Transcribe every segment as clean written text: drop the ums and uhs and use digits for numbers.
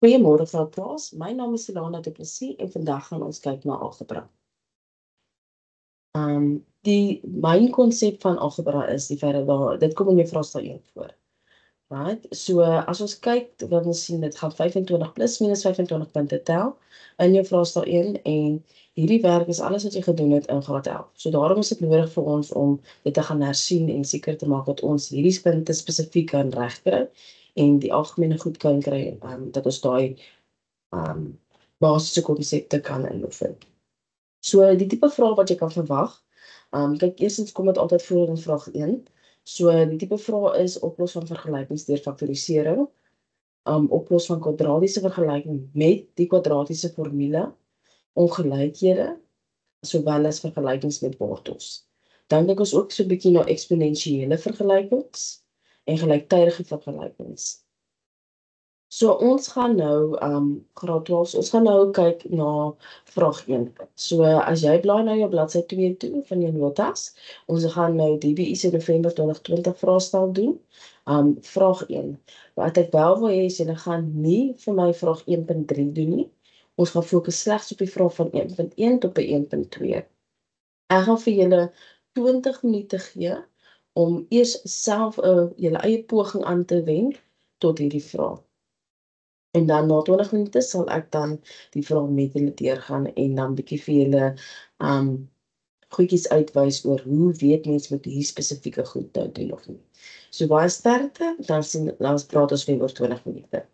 Goeiemôre Grootplaas, my naam is Silana Du Plessis en vandag gaan ons kyk na algebra. Die myn konsep van algebra is die feit dat dit kom in jou vraestel 1 voor. Right? So as ons kyk, wat ons sien, dit gaan 25 plus minus 25 punte tel in jou vraestel 1 en hierdie werk is alles wat jy gedoen het in graad 11. So daarom is dit nodig vir ons om dit te gaan hersien en seker te maak dat ons hierdie punte spesifiek kan regkry en die algemene goed kan kry, dat ons daai basiese konsepte kan inloop. So die tipe vraag wat jy kan verwag, kyk, eerstens kom dit altyd voor in vraag 1. So die tipe vraag is oplos van vergelykings deur faktorisering, oplos van kwadratiese vergelyking met die kwadratiese formule, ongelykhede, sowel as vergelykings met wortels. Dan kyk ons ook so 'n bietjie na eksponensiële vergelykings en gelyktydige vergelykings. So ons gaan nou graad 12, ons gaan nou kyk na vraag 1. So as jy blaai na jou bladsy 2 toe van jou notas, ons gaan nou DBI se November 2020 vraestel doen. Vraag 1. Wat ek wel wil hê is julle gaan nie vir my vraag 1.3 doen nie. Ons gaan fokus slegs op die vraag van 1.1 tot by 1.2. Ek gaan vir julle 20 minute gee om eers self julle eie poging aan te wend tot hierdie vraag. En dan na 20 minute sal ek dan die vraag met julle deurgaan en dan bietjie vir julle goedjies uitwys oor hoe weet mens met hierdie spesifieke goed nou doen of nie. So baie sterkte, dan praat ons weer oor 20 minute.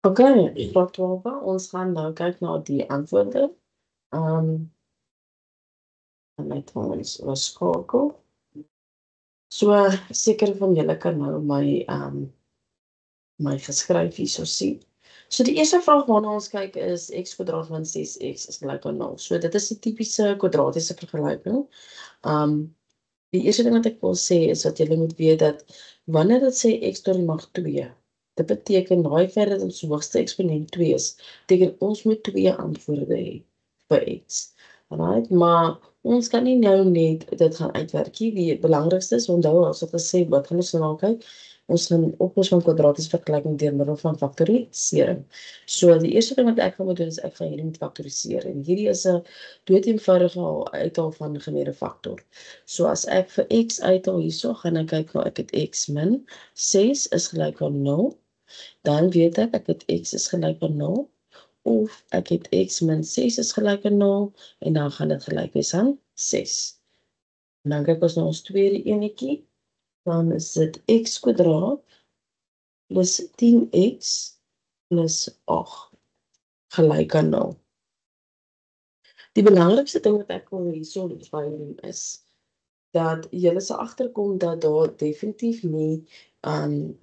Okay, vraag 12. Ons gaan nou kyk na die antwoorde. En net ons oorskakel. So, seker van julle kan nou my geskryf hierso sien. So die eerste vraag waarna ons kyk is x kwadraat min 6x is gelyk aan 0. So dit is die tipiese kwadratiese vergelyking. Die eerste ding wat ek wil sê is dat julle moet weet dat wanneer dit sê x tot die mag 2, dit beteken daai feit dat ons hoogste eksponent 2 is, beteken ons moet 2 antwoorde hê vir x. Alright, maar ons kan nie nou net dit gaan uitwerk nie. Die belangrikste is, onthou, as ek gesê, wat gaan ons nou kyk? Ons gaan oplos van kwadratiese vergelyking deur middel van faktorisering. So die eerste ding wat ek gaan moet doen is ek gaan hierdie moet faktoriseer. En hierdie is 'n doeteenvoudige uithaal van gemeente faktor. So as ek vir x uithaal hierso, gaan ek kyk nou ek het x min 6 is gelyk aan 0. Dan weet ek het x is gelyk aan 0. Of ek het x min 6 is gelyk aan 0 en dan gaan dit gelyk wees aan 6. En dan kyk ons na ons tweede enetjie, dan is dit x kwadraat plus 10x plus 8 gelyk aan 0. Die belangrikste ding wat ek wil hierso doen is dat julle se agterkom dat daar definitief nie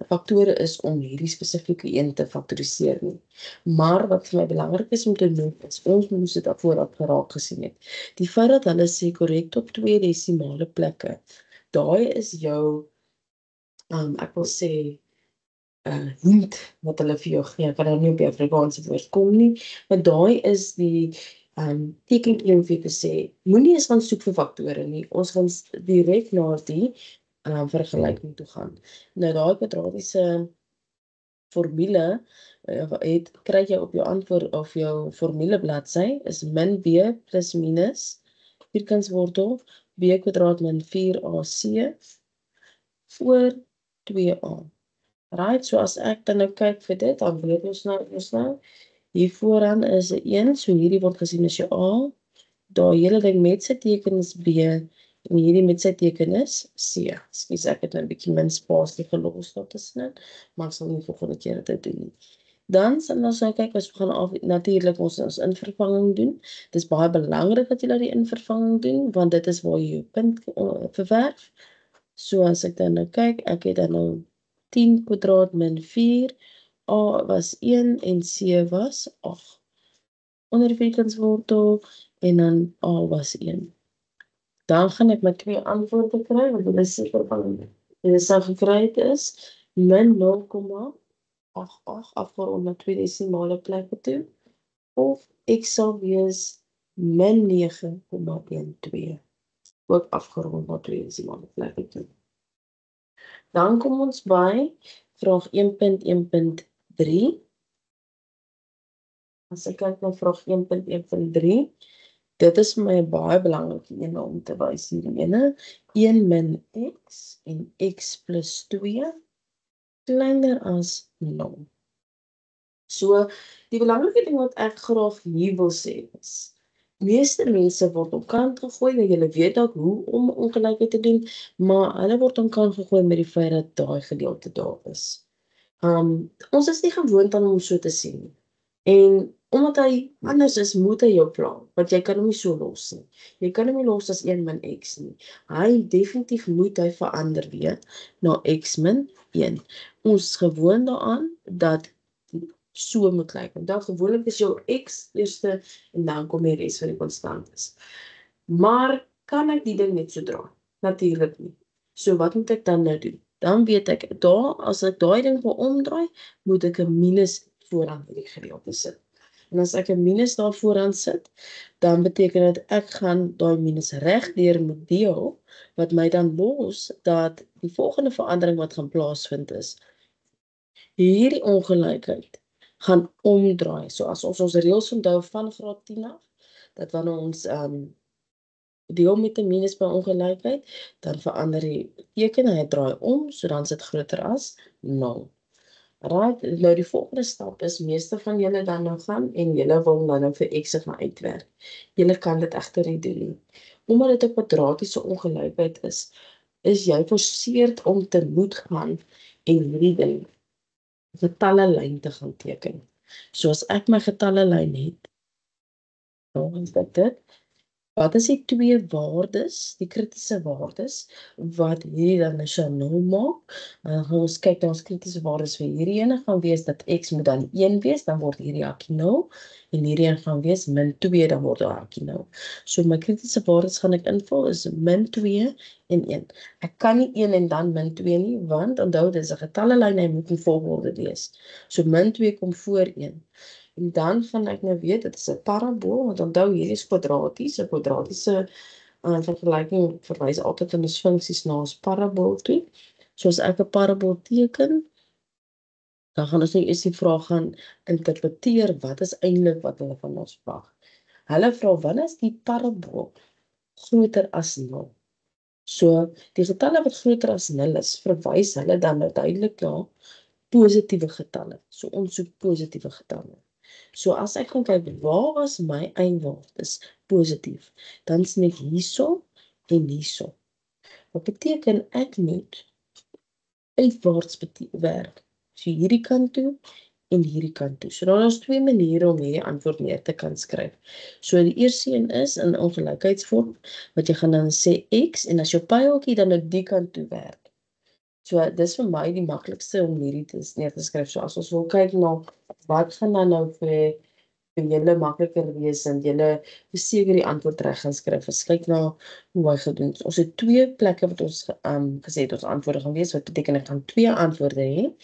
faktore is om hierdie spesifieke een te faktoriseer nie. Maar wat vir my belangrik is om te noem is, ons moes dit vooraf geraak gesien het. Die feit dat hulle sê korrek tot 2 desimale plekke, daai is jou, ek wil sê, hint wat hulle vir jou gee. Ek kan nou nie op die Afrikaanse woord kom nie, maar daai is die tekenkie om vir te sê, moenie eens gaan soek vir faktore nie, ons gaan direk na die vergelyking toe gaan. Nou daai kwadratiese formule kry jy op jou antwoord of jou formule bladsy is min b plus minus vierkantswortel b kwadraat min 4ac voor 2a. Right, so as ek dan nou kyk vir dit, dan weet ons nou, hier vooraan is 'n 1, so hierdie word gesien as jou A, daai hele ding met sy teken is B, en hierdie met sy teken is C. Ekskuus, ek het nou 'n bietjie min spasie gelos daartussenin, maar ek sal nie volgende keer dit doen nie. Dan sal ons nou kyk, ons gaan natuurlik ons invervanging doen. Dit is baie belangrik dat jy die invervanging doen, want dit is waar jy jou punt verwerf. So as ek dan nou kyk, ek het dan nou 10 kwadraat min 4, A was 1 en C was 8. Onder die vierkantswortel en dan A was 1. Dan gaan ek my 2 antwoorde kry, want dit is seker van dit sou gekry het is min 0,88 afgerond na 2 desimale plekke toe, of x sal wees min 9,12, ook afgerond na 2 desimale plekke toe. Dan kom ons by vraag 1.1.3. As ek kyk na vraag 1.1.3, dit is vir my 'n baie belangrike een om te wys hierdie ene. 1 min x en x plus 2 kleiner as 0. So, die belangrike ding wat ek graag hier wil sê is, meeste mense word op kant gegooi, en julle weet dalk hoe om ongelykheid te doen, maar hulle word op kant gegooi met die feit dat daai gedeelte daar is. Ons is nie gewoond aan hom so te sien. En omdat hy anders is, moet hy jou pla, want jy kan hom nie so los nie. Jy kan hom nie los as 1 min x nie. Definitief moet hy verander weer na x min 1. Ons is gewoond daaraan dat so moet lyk. Want dan gewoonlik is jou x eerste en dan kom die res van die konstantes. Maar kan ek die ding net so draai? Natuurlik nie. So wat moet ek dan nou doen? Dan weet ek, as ek daai ding wil omdraai, moet ek 'n minus vooraan hierdie gedeelte sit. En as ek 'n minus daar vooraan sit, dan beteken dit ek gaan daai minus regdeur moet deel, wat my dan los dat die volgende verandering wat gaan plaasvind is, hierdie ongelykheid gaan omdraai. So as ons reëls onthou van graad 10 af, dat wanneer ons deel met 'n minus by ongelykheid, dan verander die teken, hy draai om, so dan is dit groter as 0. Right, nou die volgende stap is, meeste van julle dan nou gaan, en julle wil nou vir x gaan uitwerk. Julle kan dit egter nie doen nie. Omdat dit 'n kwadratiese ongelykheid is jy geforseerd om te moet gaan en hierdie ding getallelyn te gaan teken. So as ek my getallelyn het, dan is dit. Wat is die twee waardes, die kritiese waardes, wat hierdie dan nou sal 0 maak? Dan gaan ons kyk na ons kritiese waardes vir hierdie ene, gaan wees dat x moet dan 1 wees, dan word hierdie hakkie 0, en hierdie een gaan wees min 2, dan word daar hakkie 0. So my kritiese waardes gaan ek invul, is min 2 en 1. Ek kan nie 1 en dan min 2 nie, want onthou, dit is 'n getallelyn, hy moet in volgorde wees. So min 2 kom voor 1. En dan gaan ek nou weet, dit is 'n parabool, want onthou, hierdie is kwadraties, 'n kwadratiese vergelyking verwys altyd in ons funksies na ons parabool toe. So as ek 'n parabool teken, dan gaan ons nou eers die vraag gaan interpreteer, wat is eintlik wat hulle van ons vraag. Hulle vra, wanneer is die parabool groter as 0? So, die getalle wat groter as 0 is, verwys hulle dan nou duidelik na positiewe getalle. So ons soek positiewe getalle. So as ek gaan kyk, waar was my eindwaardes positief? Dan sien ek hierso en hierso. Wat beteken ek moet uitwaarts werk? So hierdie kant toe en hierdie kant toe. So daar is 2 maniere om hierdie antwoord neer te kan skryf. So die eerste een is in ongelykheidsvorm, wat jy gaan dan sê x, en as jou pyltjie dan nou die kant toe werk. So dis vir my die maklikste om hierdie neer te skryf. So as ons wil kyk na wat gaan dan nou vir julle makliker wees, en julle beseker die antwoord reg gaan skryf. As kyk na hoe hy gedoen het. Ons het 2 plekke wat ons gesê het ons antwoorde gaan wees, wat beteken ek gaan 2 antwoorde hê.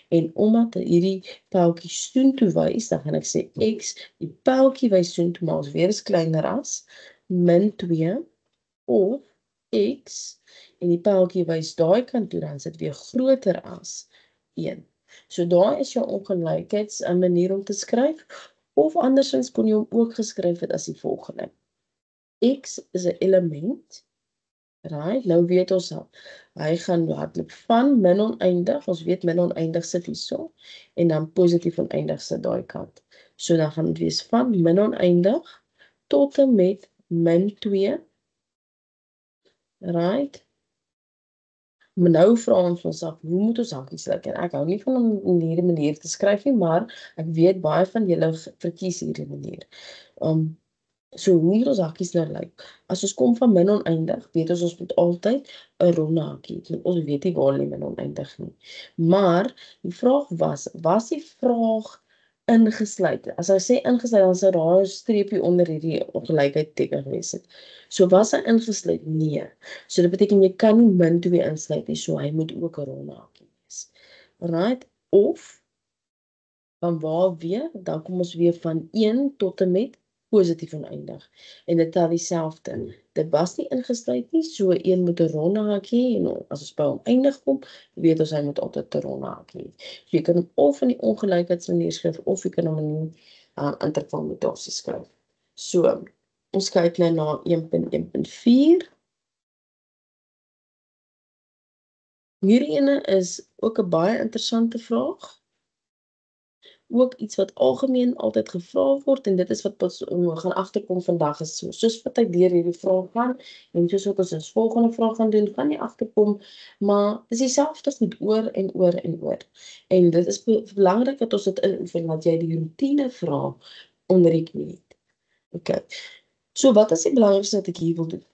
En omdat hierdie pyltjie soontoe wys, dan gaan ek sê x, die pyltjie wys soontoe, maar ons weer is kleiner as min 2, of x, en die pyltjie wys daai kant toe, dan is dit weer groter as 1. So daai is jou ongelykheids 'n manier om te skryf, of andersins kon jy hom ook geskryf het as die volgende. X is 'n element Right, nou weet ons al, hy gaan hardloop van min oneindig, ons weet min oneindig sit hierso, en dan positief oneindig sit daai kant. So dan gaan dit wees van min oneindig tot en met min 2, right? Maar nou vra ons onsself, hoe moet ons hakies lyk? En ek hou nie van om in hierdie manier te skryf nie, maar ek weet baie van julle verkies hierdie manier. So hoe moet ons hakies nou lyk? As ons kom van min oneindig, weet ons moet altyd 'n ronde hakie. Ons weet nie waar lê min oneindig nie. Maar die vraag was die vraag ingesluit? As hy sê ingesluit, dan sou daar 'n streepie onder hierdie ongelykheid teken gewees het. So was hy ingesluit? Nee. So dit beteken jy kan nie min 2 insluit nie, so hy moet ook 'n ronde hakie wees. Alright? Of van waar weer? Dan kom ons weer van 1 tot en met positief oneindig. En dit tel dieselfde. Dit was nie ingesluit nie, so 1 moet 'n ronde hakie en as ons by oneindig kom, weet ons hy moet altyd 'n ronde hakie. So jy kan hom of in die ongelykheidsmanier skryf of jy kan hom in die intervalnotasie skryf. So, ons kyk nou na 1.1.4. Hierdie ene is ook 'n baie interessante vraag. Ook iets wat algemeen altyd gevra word en dit is wat ons gaan agterkom vandag is soos wat ek deur hierdie vraag gaan en soos wat ons ons volgende vraag gaan doen, gaan nie agterkom, maar dis dieselfde as met oor en oor en oor. En dit is belangrik dat ons dit inoefen, dat jy die routine vra onder die knie het. Okay. So wat is die belangrikste wat ek hier wil doen?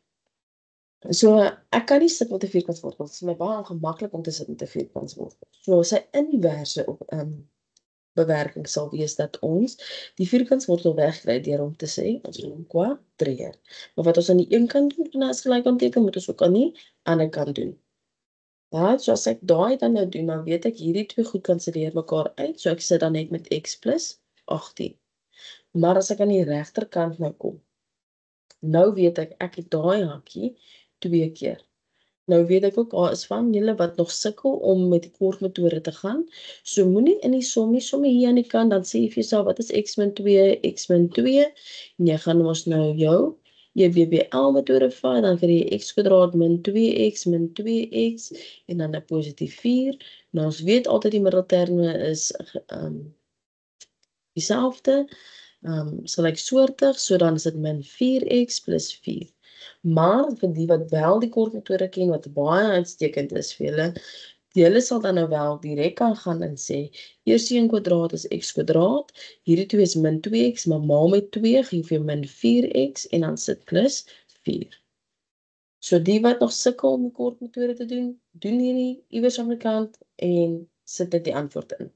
So ek kan nie sit met 'n vierkantswortel. Dit is my baie ongemaklik om te sit met 'n vierkantswortel. So sy inverse op bewerking sal wees dat ons die vierkantswortel wegkry deur om te sê ons gaan hom kwadreer. Maar wat ons aan die een kant doen, as gelyk aanteken, moet ons ook aan die ander kant doen. Ja, so as ek daai dan nou doen, dan weet ek hierdie twee goed kanselleer mekaar uit, so ek sit dan net met x plus 18. Maar as ek aan die regterkant nou kom, nou weet ek het daai hakkie 2 keer. Nou weet ek ook, daar is van julle wat nog sukkel om met die kortmetode te gaan. So moenie in die som nie, somme hier aan die kant, dan sê jy vir jouself, wat is x min 2, x min 2, en jy gaan ons nou jou WBL metode vat, dan kry jy x kwadraat min 2x min 2x, en dan 'n positief 4. Nou ons weet altyd die middelterme is dieselfde, gelyksoortig, so dan is dit min 4x plus 4. Maar vir die wat wel die kortmetode ken, wat baie uitstekend is vir julle sal dan nou wel direk kan gaan en sê, eers 1 kwadraat is x kwadraat, hierdie 2 is min 2x, maar maal met 2 gee vir min 4x, en dan sit plus 4. So die wat nog sukkel om die kortmetode te doen hierdie iewers aan die kant, en sit dit die antwoord in.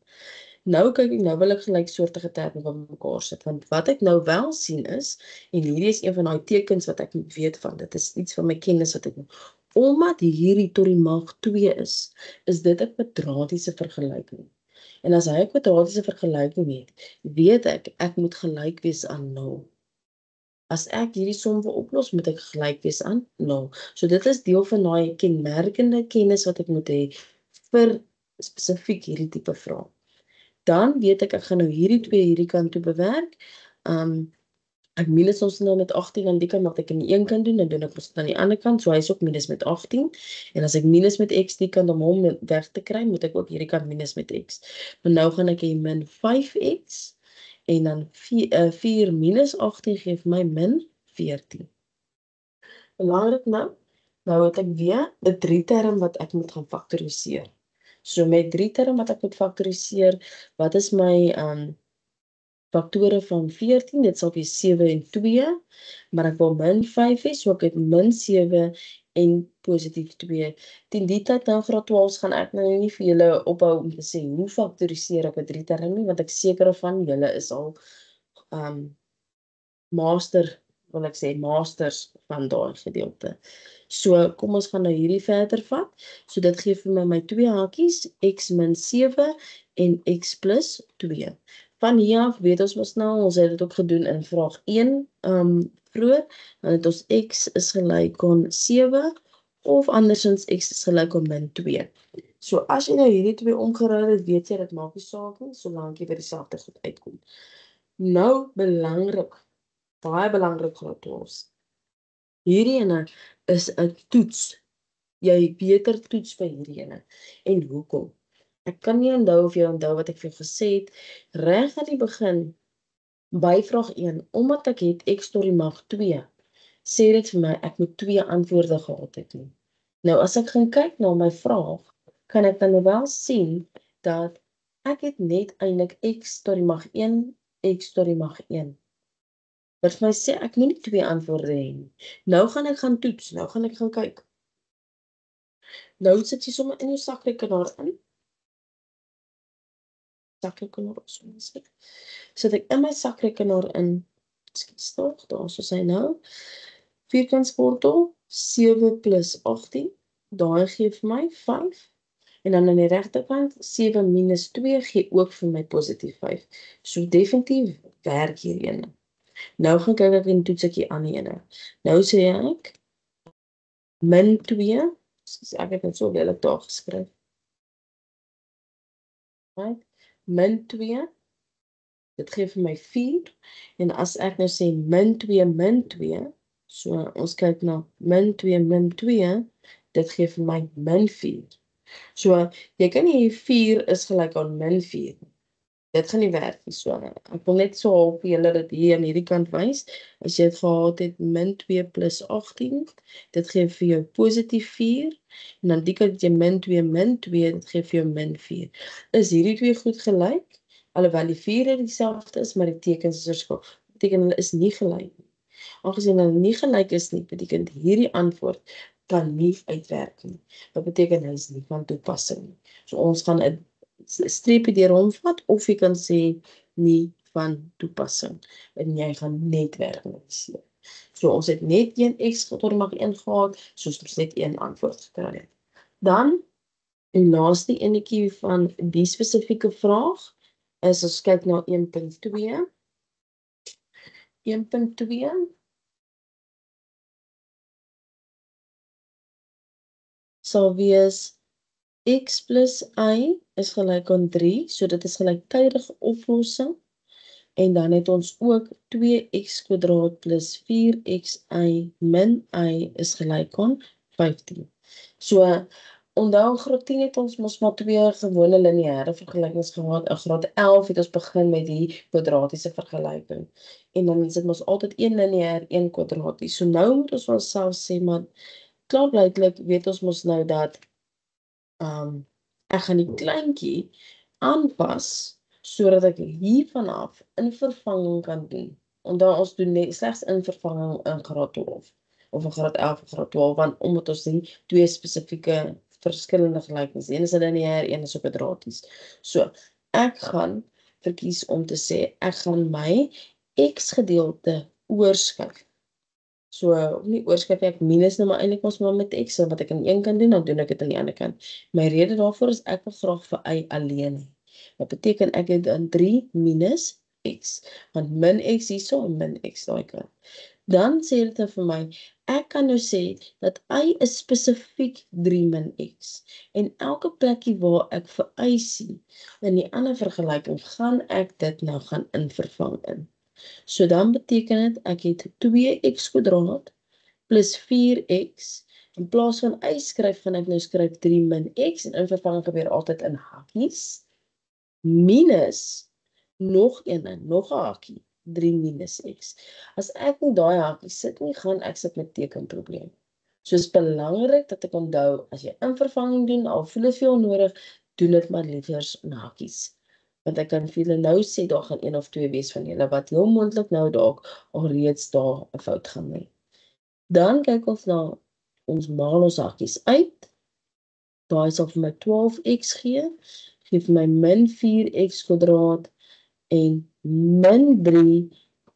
Nou kyk ek, nou wil ek gelyksoortige terme by mekaar sit, want wat ek nou wel sien is, en hierdie is een van daai tekens wat ek moet weet van, dit is iets van my kennis wat ek moet, omdat hierdie tot die mag 2 is dit 'n kwadratiese vergelyking. En as hy 'n kwadratiese vergelyking het, weet ek moet gelyk wees aan 0. As ek hierdie som wil oplos, moet ek gelyk wees aan 0. So dit is deel van daai kenmerkende kennis wat ek moet hê vir spesifiek hierdie tipe vrae. Dan weet ek gaan nou hierdie twee hierdie kant toe bewerk. Ek minus ons nou met 18 aan die kant, wat ek aan die een kant doen, dan doen ek ons aan die ander kant, so hy is ook minus met 18. En as ek minus met x die kant om hom weg te kry, moet ek ook hierdie kant minus met x. Maar nou gaan ek hier min 5x, en dan 4 minus 18 geef my min 14. Belangrik nou het ek weer 'n 3 term wat ek moet gaan faktoriseer. So met 3 term wat ek moet faktoriseer, wat is my faktore van 14? Dit sal wees 7 en 2, maar ek wil min 5 hê, so ek het min 7 en positief 2. Teen die tyd nou graad 12 gaan ek nou nie vir julle ophou om te sê hoe faktoriseer ek 'n 3 term nie, want ek seker van julle is al masters van daai gedeelte. So kom ons gaan nou hierdie verder vat. So dit gee vir my 2 hakies, x min 7 en x plus 2. Van hier af weet ons mos nou, ons het dit ook gedoen in vraag 1 vroeër, dan het ons x is gelyk aan 7 of andersins x is gelyk aan min 2. So as jy nou hierdie twee omgeruil het, weet jy dit maak nie saak nie, solank jy by dieselfde goed uitkom. Nou belangrik, baie belangrik graad 12. Hierdie ene is 'n toets. Jy beter toets vir hierdie ene. En hoekom? Ek kan nie onthou of jy onthou wat ek vir jou gesê het, reg aan die begin, by vraag 1, omdat ek het x tot die mag 2, sê dit vir my, ek moet 2 antwoorde gehad het nie. Nou, as ek gaan kyk na my vraag, kan ek dan wel sien, dat ek het net eintlik x tot die mag 1, x tot die mag 1. Wat vir my sê, ek moet nie 2 antwoorde hê nie. Nou gaan ek gaan toets, nou gaan ek gaan kyk. Nou sit jy sommer in jou sakrekenaar in. Sakrekenaar of so iets. Sit ek in my sakrekenaar in, skiet tog, daar soos hy nou, vierkantswortel, 7 plus 18, daai gee vir my 5, en dan aan die regterkant, 7 minus 2 gee ook vir my positief 5. So definitief werk hier ene. Nou gaan kyk ek en toets ek die ander ene. Nou sê ek, min 2, ek het dit so lelik daar geskryf. Right? Min 2, dit gee vir my 4, en as ek nou sê min 2, so ons kyk na min 2, dit gee vir my min 4. So, jy kan nie 4 is gelyk aan min 4. Dit gaan nie werk nie, so. Ek wil net so half vir julle dit hier aan hierdie kant wys. As jy het gehad het min 2 plus 18, dit gee vir jou positief 4, en dan die kant het jy min 2, dit gee vir jou min 4. Is hierdie twee goed gelyk? Alhoewel die 4 dieselfde is, maar die tekens is verskil. Beteken hulle is nie gelyk nie. Aangesien hulle nie gelyk is nie, beteken hierdie antwoord kan nie uitwerk nie. Wat beteken hy is nie van toepassing nie. So ons gaan 'n streepie deur hom vat, of jy kan sê nie van toepassing. En jy gaan net werkmetiseer. So ons het net 1x tot die mag 1 gehad, soos ons net 1 antwoord gekry het. Dan, die laaste enetjie van die spesifieke vraag, is ons kyk na 1.2. 1.2 sal wees x plus y is gelyk aan 3, so dit is gelyktydige oplossing. En dan het ons ook 2x² plus 4xy min y is gelyk aan 15. So, onthou in graad 10 het ons mos maar 2 gewone lineêre vergelykings gehad. In graad 11 het ons begin met die kwadratiese vergelyking. En dan is dit mos altyd 1 lineêr, 1 kwadraties. So nou moet ons onsself sê, maar klaarblyklik weet ons mos nou dat ek gaan die kleintjie aanpas, sodat ek hiervan af in vervanging kan doen. Onthou ons doen net slegs in vervanging in graad 12, of in graad 11 of graad 12, want omdat ons die 2 spesifieke verskillende gelykings, een is 'n lineêr, een is 'n kwadraties. So, ek gaan verkies om te sê, ek gaan my x gedeelte oorskuif. So, nie oorskuif ek minus nou maar eintlik ons maar met x, wat ek aan die een kant doen, dan doen ek dit aan die ander kant. My rede daarvoor is ek wil graag vir y alleen hê. Wat beteken ek het dan 3 minus x, want min x hierso en min x daai kant. Dan sê dit vir my, ek kan nou sê dat y is spesifiek 3 min x, en elke plekkie waar ek vir y sien, in die ander vergelyking, gaan ek dit nou gaan invervang in. So dan beteken dit, ek het 2x² plus 4x, in plaas van y skryf, gaan ek nou skryf 3 min x, en invervanging gebeur altyd in hakkies, minus, nog 'n hakkie, 3 minus x. As ek nie daai hakkies sit nie, gaan ek sit met tekenprobleem. So is belangrik dat ek onthou, as jy invervanging doen, al voel dit veel nodig, doen dit maar liever in hakkies. Want ek kan vir julle nou sê, daar gaan 1 of 2 wees van julle, wat heel moontlik nou dalk alreeds daar 'n fout gaan hê. Dan kyk ons na, ons maal ons hakkies uit, daai sal vir my 12x gee vir my min 4x² en min 3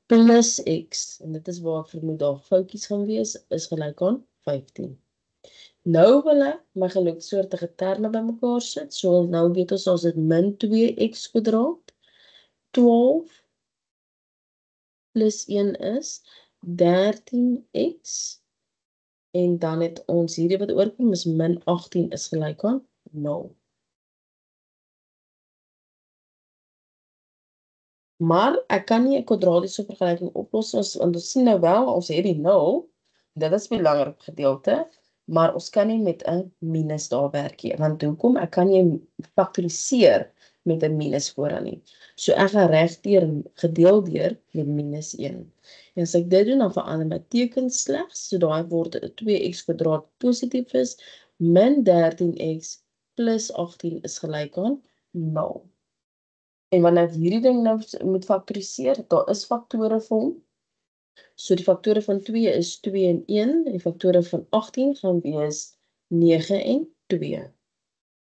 plus x, en dit is waar ek vermoed daar foutjies gaan wees, is gelyk aan 15. Nou wil ek my gelyksoortige terme bymekaar sit, so nou weet ons as dit min 2x², 12 plus 1 is 13x, en dan het ons hierdie wat oorkom is min 18 is gelyk aan 0. Maar ek kan nie 'n kwadratiese vergelyking oplos, want ons sien nou wel, ons het die 0, Dit is 'n belangrike gedeelte, maar ons kan nie met 'n minus daar werk nie. Want hoekom? Ek kan nie faktoriseer met 'n minus vooraan nie. So ek gaan regdeur gedeel deur met -1. En as ek dit doen, dan verander my teken slegs. So daai word 'n 2x² positief is, min 13x plus 18 is gelyk aan 0. En wanneer ek hierdie ding nou moet faktoriseer, daar is faktore vir hom. So die faktore van 2 is 2 en 1, en die faktore van 18 gaan wees 9 en 2.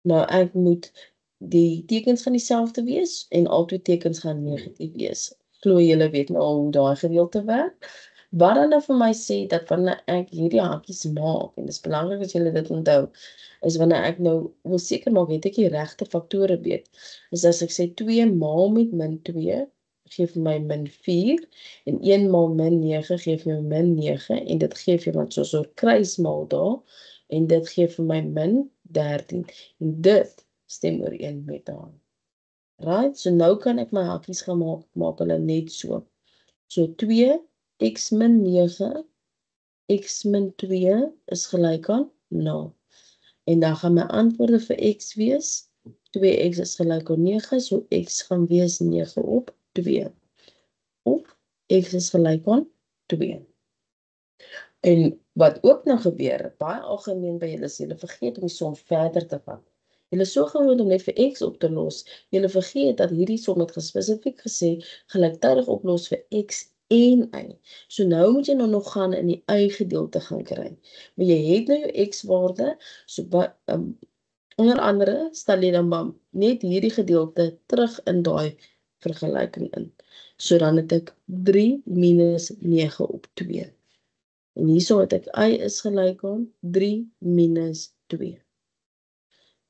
Nou ek moet die tekens gaan dieselfde wees en albei tekens gaan negatief wees. Glo julle weet nou al hoe daai gedeelte werk. Wat dan nou vir my sê dat wanneer ek hierdie hakies maak, en dis belangrik dat julle dit onthou, is wanneer ek nou wil seker maak het ek die regte faktore weet. Is as ek sê 2 maal met -2 gee vir my -4 en 1 maal -9 gee vir my -9 en dit gee vir my so 'n kruismaal daar en dit gee vir my -13 en dit stem ooreen met daai. Right? So nou kan ek my hakies gaan maak hulle net so. So 2 x min 9 x min 2 is gelyk aan 0. En dan gaan my antwoorde vir x wees 2x is gelyk aan 9, so x gaan wees 9 op 2. Of x is gelyk aan 2. En wat ook nou gebeur, baie algemeen by julle is, julle vergeet om die som verder te vat. Julle is so gewoond om net vir x op te los, julle vergeet dat hierdie som het spesifiek gesê gelyktydig oplos vir x en y. So nou moet jy nou nog gaan in die y gedeelte gaan kry. Maar jy het nou jou x-waarde, so onder andere stel jy dan maar net hierdie gedeelte terug in daai vergelyking in. So dan het ek 3 minus 9 op 2. En hierso het ek y is gelyk aan 3 minus 2.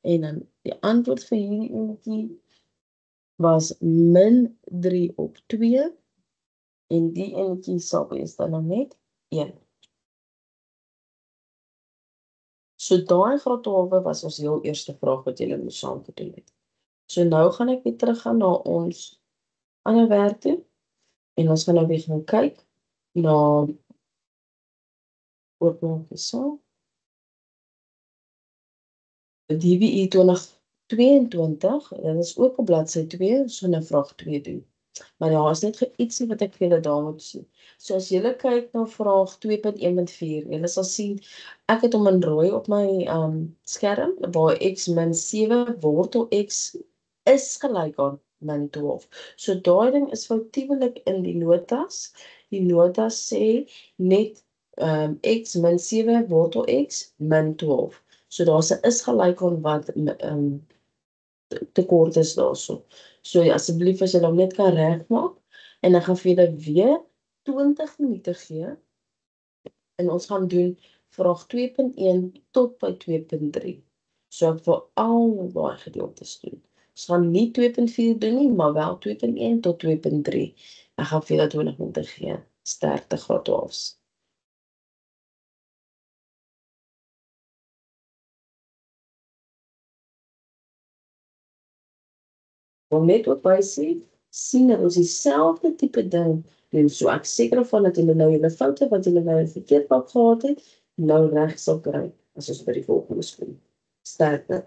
En dan die antwoord vir hierdie enetjie was min 3 op 2. En die enetjie sal wees dan nou net 1. So daai graad 12 was ons heel eerste vraag wat julle moes saam gedoen het. So nou gaan ek weer teruggaan na ons ander werk toe. En ons gaan nou weer gaan kyk na oopmaak so. DBE 2022, dit is ook op bladsy 2, so nou vraag 2 doen. Maar daar is net ietsie wat ek vir julle daar moet sien. So as julle kyk na vraag 2.1.4, julle sal sien, ek het hom in rooi op my skerm, waar x min 7 wortel x is gelyk aan min 12. So daai ding is foutiewelik in die notas. Die notas sê net x min 7 wortel x min 12. So daar's 'n is gelyk aan wat tekort is daarso. So asseblief as jy hom net kan regmaak en dan gaan vir julle weer 20 minute gee en ons gaan doen vraag 2.1 tot by 2.3. So ek wil al daai gedeeltes doen. Ons gaan nie 2.4 doen nie, maar wel 2.1 tot 2.3. Ek gaan vir julle 20 minute gee. Sterkte graad 12's. Wil net ook by sien dat ons dieselfde tipe ding doen. So ek seker van dat julle nou julle foute wat julle nou verkeerd gehad het, nou reg sal kry as ons by die volgende skool. Sterkte.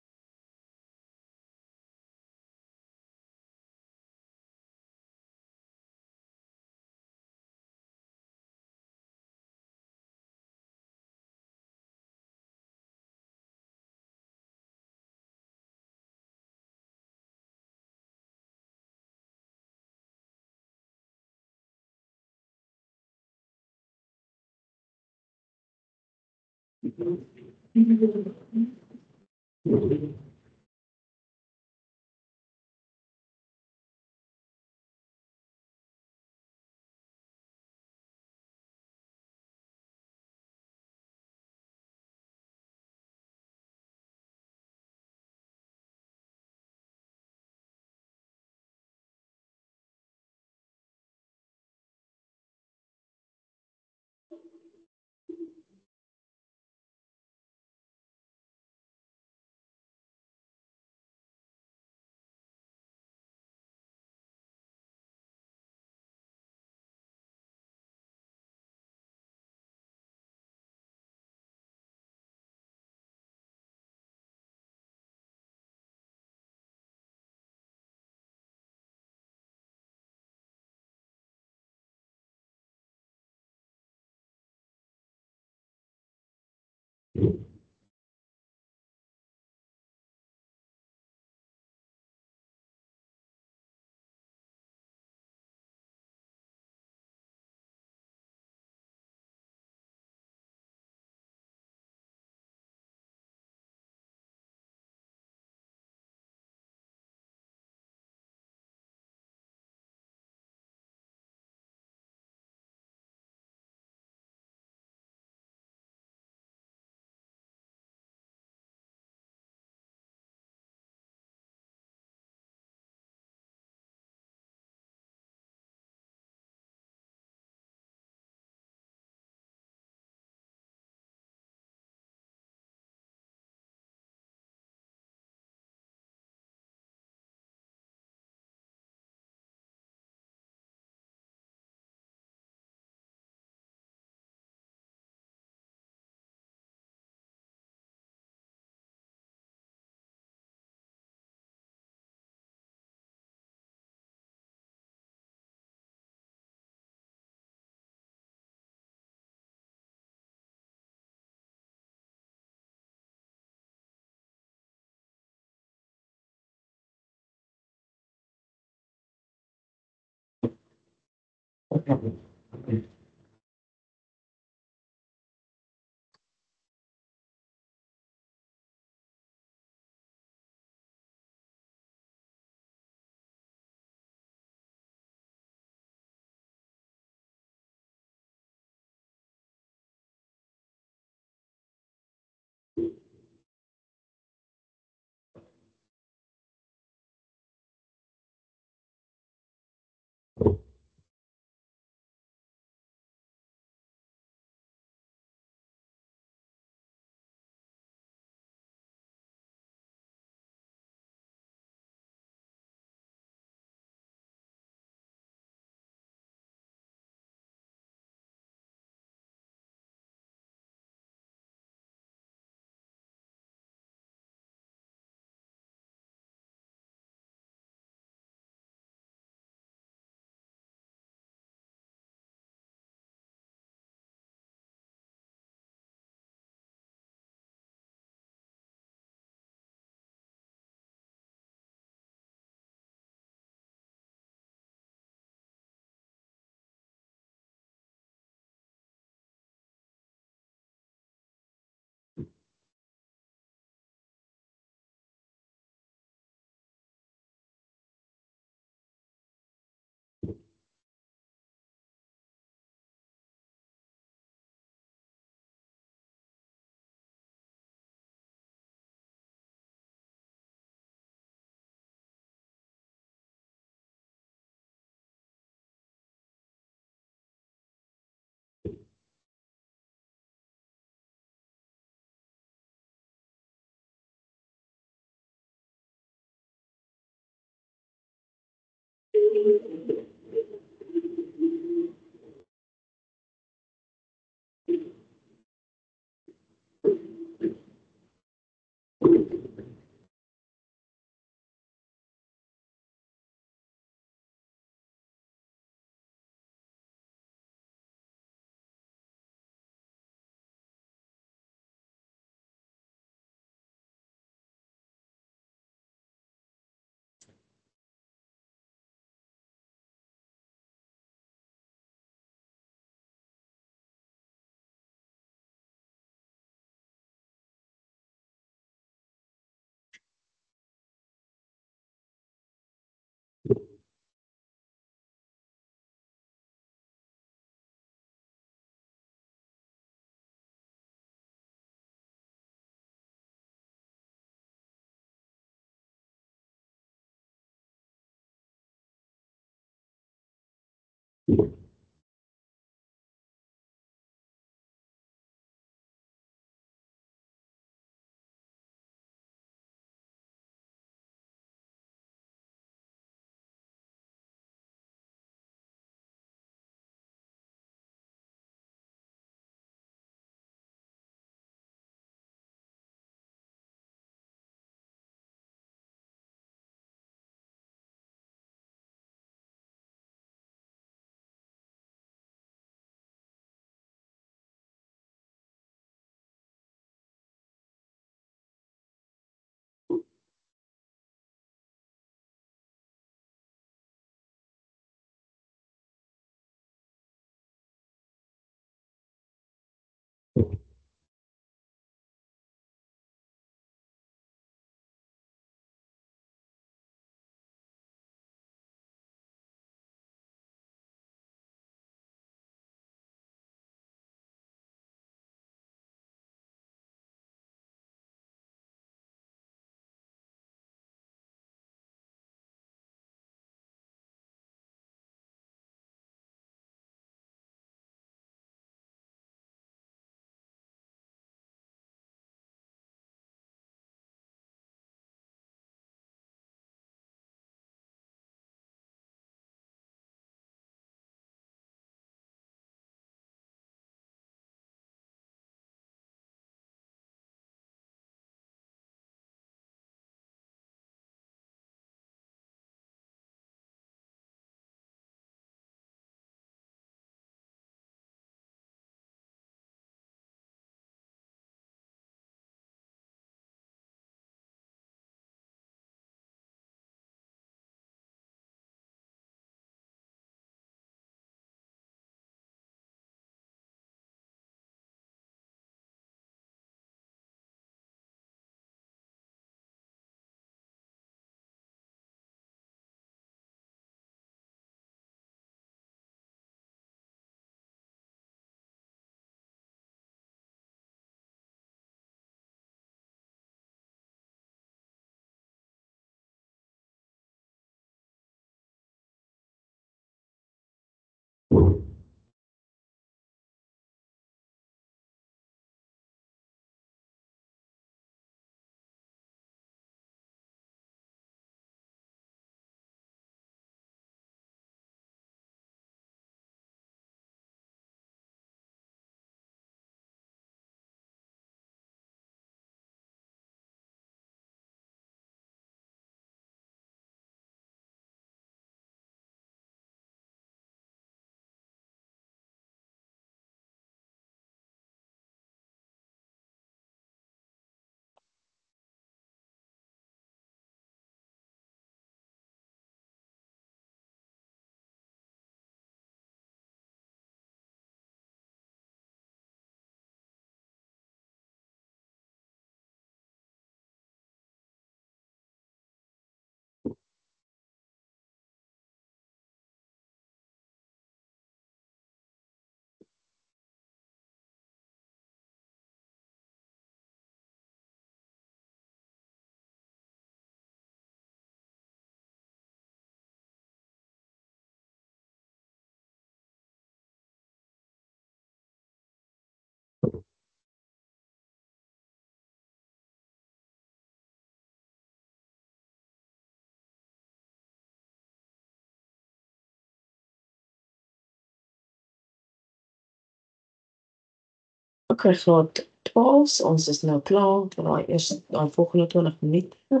Okay, graad 12, ons is nou klaar vir daai volgende 20 minute.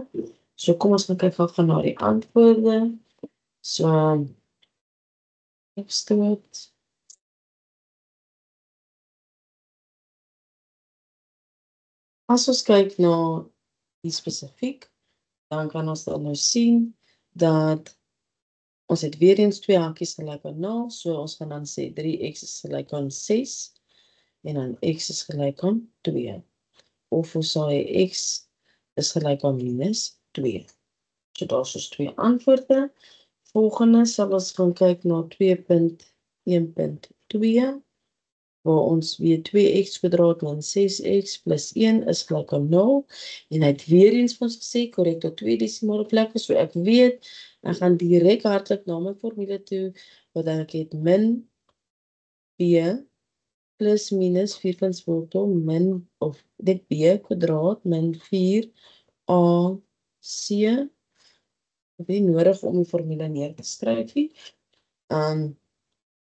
So kom ons gaan kyk gou na die antwoorde. So, Stewart. As ons kyk na die spesifiek, dan kan ons dan nou sien dat ons het weer eens twee hakies gelyk aan 0, so ons gaan dan sê 3x is gelyk aan 6 en dan x is gelyk aan 2. Of ons sê x is gelyk aan minus 2. So daar is ons twee antwoorde. Volgende sal ons gaan kyk na 2.1.2 waar ons weet 2x kwadraat min 6x plus 1 is gelyk aan 0. En hy het weer eens vir ons gesê, korrek tot 2 desimale plekke, so ek weet, ek gaan direk hardlik na my formule toe, wat ek het min b plus minus vierkantwortel min, of dit b kwadraat min 4ac. Ek het nie nodig om die formule neer te skryf nie.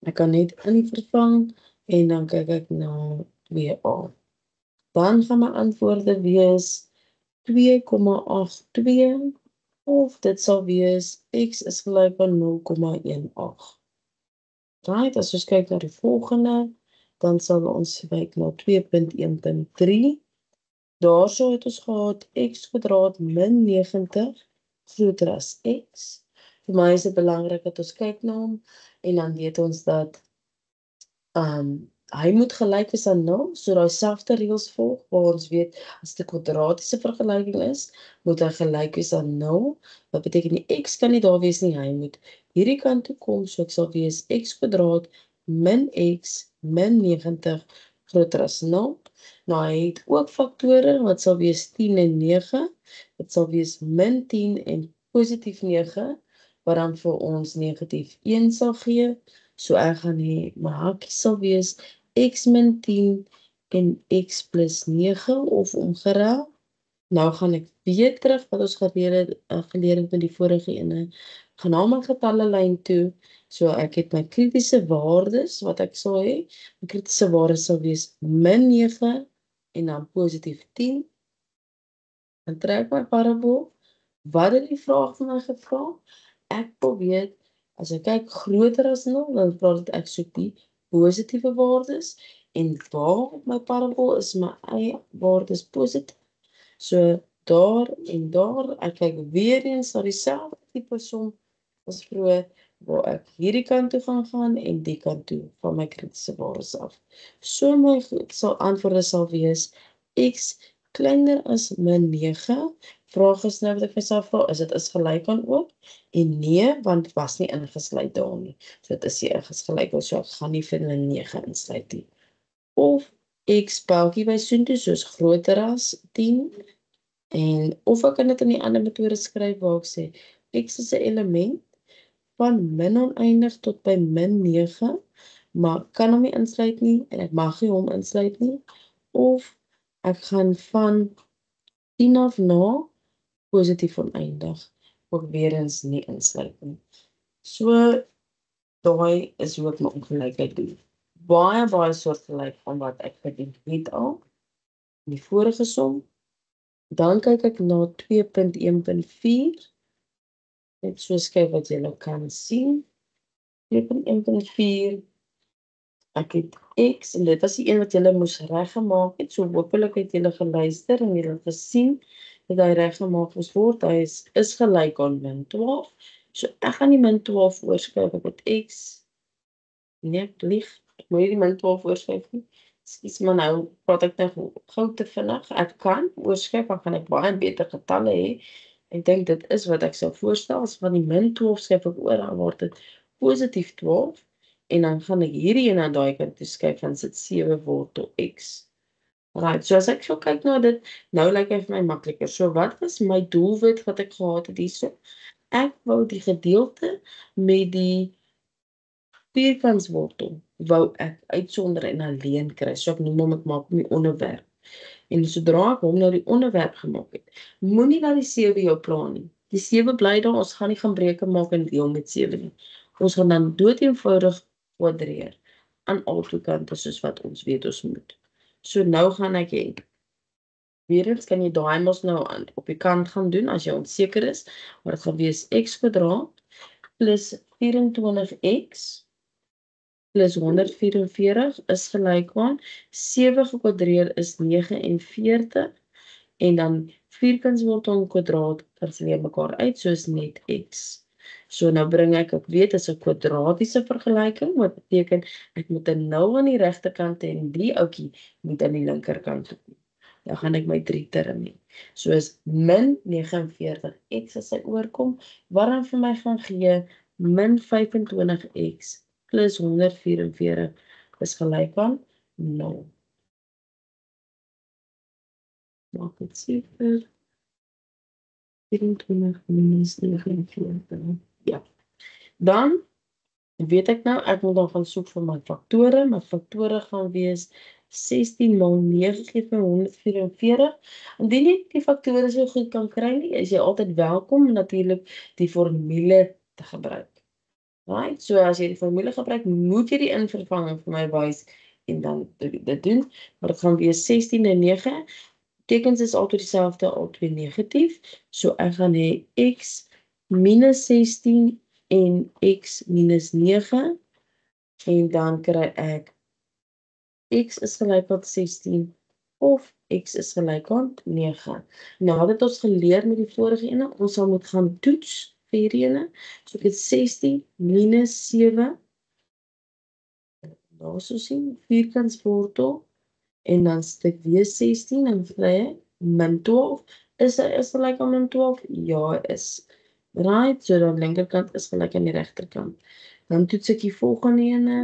Ek kan net invervang en dan kyk ek na 2a. Dan gaan my antwoorde wees 2,82 of dit sal wees x is gelyk aan 0,18. Right, as ons kyk na die volgende, dan sal ons kyk na 2.1.3. Daarso het ons gehad x kwadraat min 90 groter as x. Vir my is dit belangrik dat ons kyk na hom en dan weet ons dat hy moet gelyk wees aan 0, so daai selfde reëls volg, waar ons weet, as dit 'n kwadratiese vergelyking is, moet hy gelyk wees aan 0. Wat beteken die x kan nie daar wees nie, hy moet hierdie kant toe kom, so ek sal wees x kwadraat min x min 90 groter as 0. Nou, hy het ook faktore, wat sal wees 10 en 9, dit sal wees min 10 en positief 9, wat dan vir ons negatief 1 sal gee. So ek gaan hê, my hakie sal wees x min 10 en x plus 9 of omgeruil. Nou gaan ek weer terug wat ons geleer het met die vorige ene. Gaan na my getallelyn toe. So ek het my kritiese waardes wat ek sal hê. My kritiese waardes sal wees min 9 en dan positief 10. Dan trek my parabool. Wat het die vraag van my gevra? Ek wil weet, as ek kyk groter as 0, dan praat ek soek die positiewe waardes, en waar op my parabool is my eie waardes positief. So daar en daar, ek kyk weer eens na dieselfde tipe som as vroeër, waar ek hierdie kant toe gaan en die kant toe van my kritiese waardes af. So my antwoorde sal wees x kleiner as min 9. Vraag is nou wat ek myself vra, is dit is gelyk aan ook? En nee, want het was nie ingesluit daar nie. So dit is nie ingesluit, so ek gaan nie vir min 9 insluit nie. Of x pyltjie by soontoe, soos groter as 10. En of ek kan dit in die ander metode skryf waar ek sê, x is 'n element van min oneindig tot by min 9, maar kan hom nie insluit nie, en ek mag nie hom insluit nie. Of ek gaan van 10 af na positief oneindig, ook weer eens nie insluit nie. So, daai is hoe ek my ongelykheid doen. Baie soortgelyk van wat ek gedoen het al, in die vorige som. Dan kyk ek na 2.1.4, net so skryf wat julle kan sien. 2.1.4, ek het x, en dit was die een wat julle moes reggemaak het, so hopelik het julle geluister en julle gesien, dat hy reggemaak moes word, hy is gelyk aan min 12, so ek gaan die min 12 oorskryf, ek het x, nee, ek lieg, ek moet nie die min 12 oorskryf nie, ekskuus, maar nou praat ek nou gou te vinnig, ek kan oorskryf, dan gaan ek baie beter getalle hê, ek dink dit is wat ek sou voorstel, as van die min 12 skryf ek oor, dan word dit positief 12, en dan gaan ek hierdie en dan daai kant toe skuif, dan sit 7 wortel x. Right, so as ek so kyk na dit, nou lyk hy vir my makliker. So wat was my doelwit wat ek gehad het hierso? Ek wou die gedeelte met die vierkantswortel wou ek uitsonder en alleen kry. So ek noem hom, ek maak hom die onderwerp. En sodra ek hom nou die onderwerp gemaak het, moenie dat die 7 jou pla nie. Die 7 bly daar, ons gaan nie gaan breuke maak en deel met 7 nie. Ons gaan dan doeteenvoudig kwadreer aan albei kante soos wat ons weet ons moet. So nou gaan ek hê, weer eens kan jy daai mos nou op die kant gaan doen as jy onseker is, maar dit gaan wees x kwadraat plus 24x plus 144 is gelyk aan 7 gekwadreer is 49 en dan vierkantswortel en kwadraat kanselleer mekaar uit soos net x. So nou bring ek weet is 'n kwadratiese vergelyking, wat beteken ek moet 'n 0 aan die regterkant hê en die ouetjie moet aan die linkerkant kom. Dan gaan ek my 3 term hê. So is min 49x as hy oorkom, wat dan vir my gaan gee min 25x plus 144 is gelyk aan 0. Maak dit seker. 24 minus 49. Ja. Dan weet ek nou, ek moet dan gaan soek vir my faktore. My faktore gaan wees 16 maal 9 gee vir 144. Indien jy die faktore so goed kan kry nie, is jy altyd welkom natuurlik die formule te gebruik. Right? So as jy die formule gebruik, moet jy die invervanging vir my wys en dan dit doen. Maar dit gaan wees 16 en 9. Tekens is altyd dieselfde, albei negatief. So ek gaan hê x minus 16 en x minus 9. En dan kry ek x is gelyk aan 16 of x is gelyk aan 9. Nou het ons geleer met die vorige ene, ons sal moet gaan toets vir hierdie ene. So ek het 16 minus 7. Daar so sien, vierkantswortel. En dan stuk weer 16 en kry ek min 12. Is gelyk aan min 12? Ja, is. Right, so dan linkerkant is gelyk aan die regterkant. Dan toets ek die volgende ene.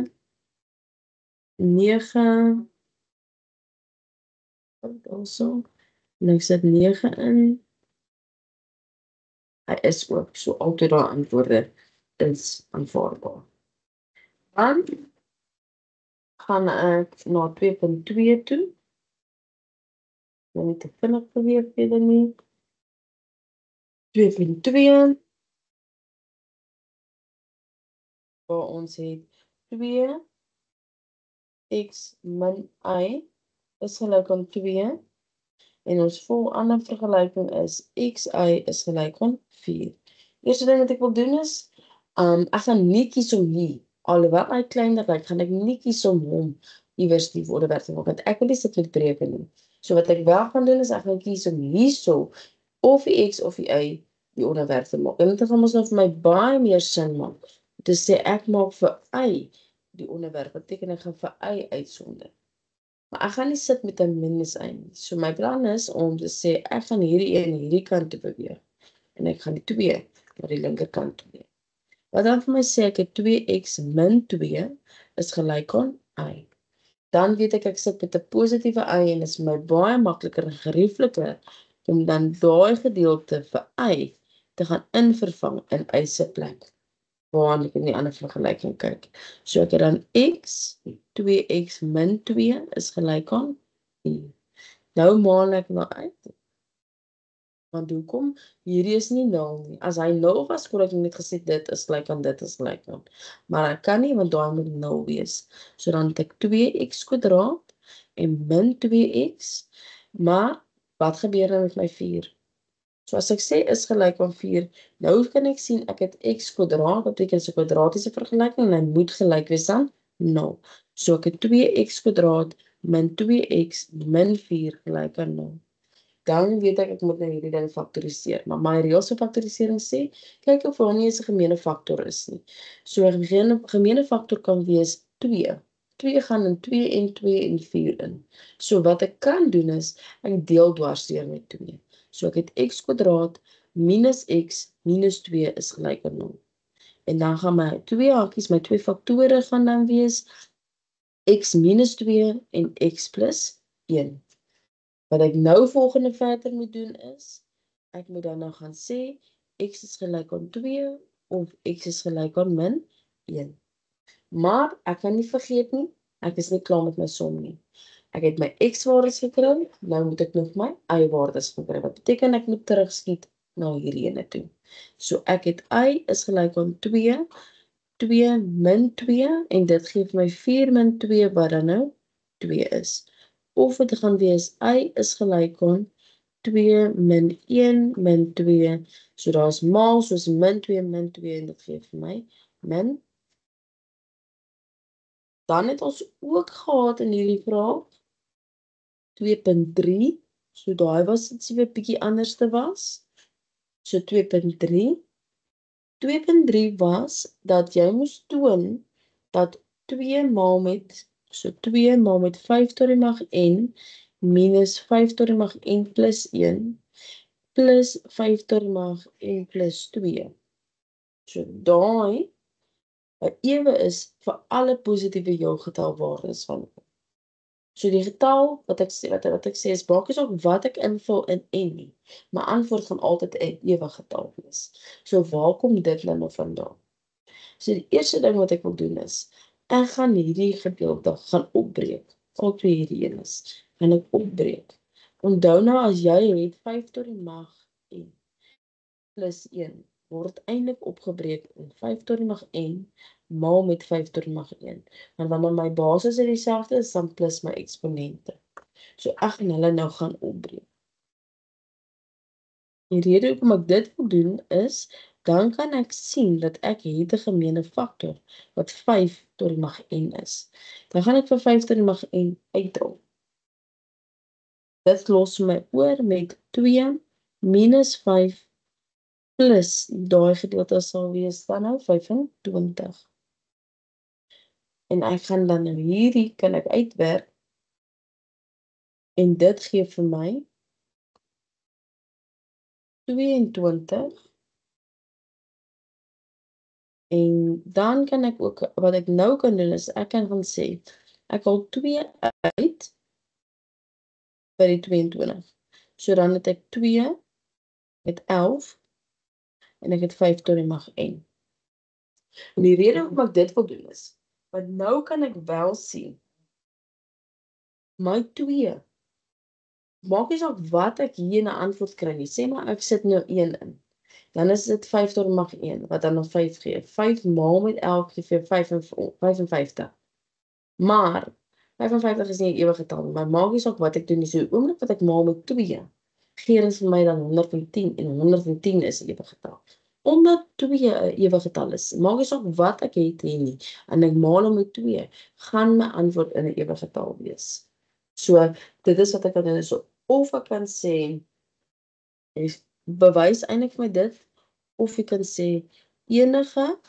9. Also. En ek sit 9 in. Hy is ook, so altyd daar antwoorde is aanvaarbaar. Dan gaan ek na 2.2 toe. Niet te vinnig beweeg verder nie. 2.2. Waar ons het 2 x min y is gelyk aan 2. En ons volgende vergelyking is xy is gelyk aan 4. Eerste ding wat ek wil doen is, ek gaan nie kies om hier, alhoewel hy kleiner lyk, gaan ek nie kies om hom iewers die onderwerp te maak, want ek wil nie sit met breuke nie. So wat ek wel gaan doen is, ek gaan kies om hierso, of die x of die y die onderwerp te maak. En dit gaan ons nou vir my baie meer sin maak. Dit sê ek maak vir y die onderwerp, wat beteken ek gaan vir y uitsonder. Maar ek gaan nie sit met 'n minus y nie. So my plan is om te sê, ek gaan hierdie een hierdie kant toe beweeg. En ek gaan die 2 na die linkerkant toe beweeg. Wat dan vir my sê, ek het 2x min 2 is gelyk aan y. Dan weet ek sit met 'n positiewe y en is my baie makliker en geriefliker om dan daai gedeelte vir y te gaan invervang in y se plek. Waar ek in die ander vergelyking kyk. So ek het dan x, 2x min 2 is gelyk aan 4. Nou maal ek nou uit. Want hoekom? Hierdie is nie 0 nie. As hy 0 was, kon ek net gesê dit is gelyk aan dit is gelyk aan. Maar ek kan nie, want daai moet 0 wees. So dan het ek 2x kwadraat en min 2x. Maar wat gebeur dan met my 4? So as ek sê is gelyk aan 4, nou kan ek sien ek het x kwadraat, wat beteken 'n kwadratiese vergelyking en hy moet gelyk wees aan 0. So ek het 2x kwadraat min 2x min 4 gelyk aan 0. Dan weet ek moet nou hierdie ding faktoriseer, maar my reëls vir faktorisering sê, kyk of daar nie 'n gemeene faktor is nie. So 'n gemeene faktor kan wees 2. 2 gaan in 2 en 2 en 4 in. So wat ek kan doen is, ek deel dwarsdeur met 2. So ek het x kwadraat minus x minus 2 is gelyk aan 0. En dan gaan my 2 hakies, my 2 faktore gaan dan wees x minus 2 en x plus 1. Wat ek nou volgende verder moet doen is, ek moet dan nou gaan sê, x is gelyk aan 2 of x is gelyk aan min 1. Maar ek kan nie vergeet nie, ek is nie klaar met my som nie. Ek het my x-waardes gekry, nou moet ek nog my y-waardes gekry. Wat beteken ek moet terugskiet na hierdie ene toe. So ek het y is gelyk aan 2, 2 min 2, en dit gee vir my 4 min 2, wat dan nou 2 is. Of het gaan wees, y is gelyk aan 2 min 1 min 2, so daar is maal soos min 2 min 2, en dit gee vir my min. Dan het ons ook gehad in hierdie vraag 2.3, so daai was dit sewe bietjie anders te was. So 2.3. 2.3 was dat jy moes toon dat 2 maal met 5 tot die mag n minus 5 tot die mag n plus 1 plus 5 tot die mag n plus 2. So daai ewe is vir alle positiewe heelgetalwaardes van So die getal wat ek sê is maak nie saak wat ek invul in en nie. My antwoord gaan altyd 'n ewige getal wees. So waar kom dit nou vandaan? So die eerste ding wat ek wil doen is, ek gaan hierdie gedeelte gaan opbreek. Al twee hierdie een is, gaan ek opbreek. Onthou nou as jy het 5 tot die mag n plus 1 word eintlik opgebreek in 5 tot die mag n maal met 5 tot die mag 1. Want wanneer my basis dieselfde is, dan plus my eksponente. So ek gaan hulle nou gaan opbreek. Die rede hoekom ek dit wil doen is, dan kan ek sien dat ek het 'n gemeene faktor wat 5 tot die mag n is. Dan gaan ek vir 5 tot die mag n uithaal. Dit los my oor met 2 minus 5 plus daai gedeelte sal wees dan nou 25. En ek gaan dan nou hierdie kan ek uitwerk en dit gee vir my 22. En dan kan ek ook, wat ek nou kan doen is, ek kan gaan sê, ek haal 2 uit by die 22. So dan het ek 2 met 11 en ek het 5 tot die mag n. En die rede hoekom ek dit wil doen is, want nou kan ek wel sien, my 2, maak nie saak wat ek hier in 'n antwoord kry nie, sê maar ek sit nou 1 in. Dan is dit 5 tot die mag 1, wat dan nog 5 gee. 5 maal met 11 gee vir 55. Maar 55 is nie 'n ewige getal nie, maar maak nie saak wat ek doen nie. So die oomblik wat ek maal met 2, gee dit vir my dan 110 en 110 is 'n ewige getal. Omdat 2 'n ewige getal is, maak nie saak wat ek het hier nie, en ek maal hom met 2, gaan my antwoord in 'n ewige getal wees. So dit is wat ek kan doen. So of ek kan sê, bewys eintlik vir my dit, of jy kan sê enige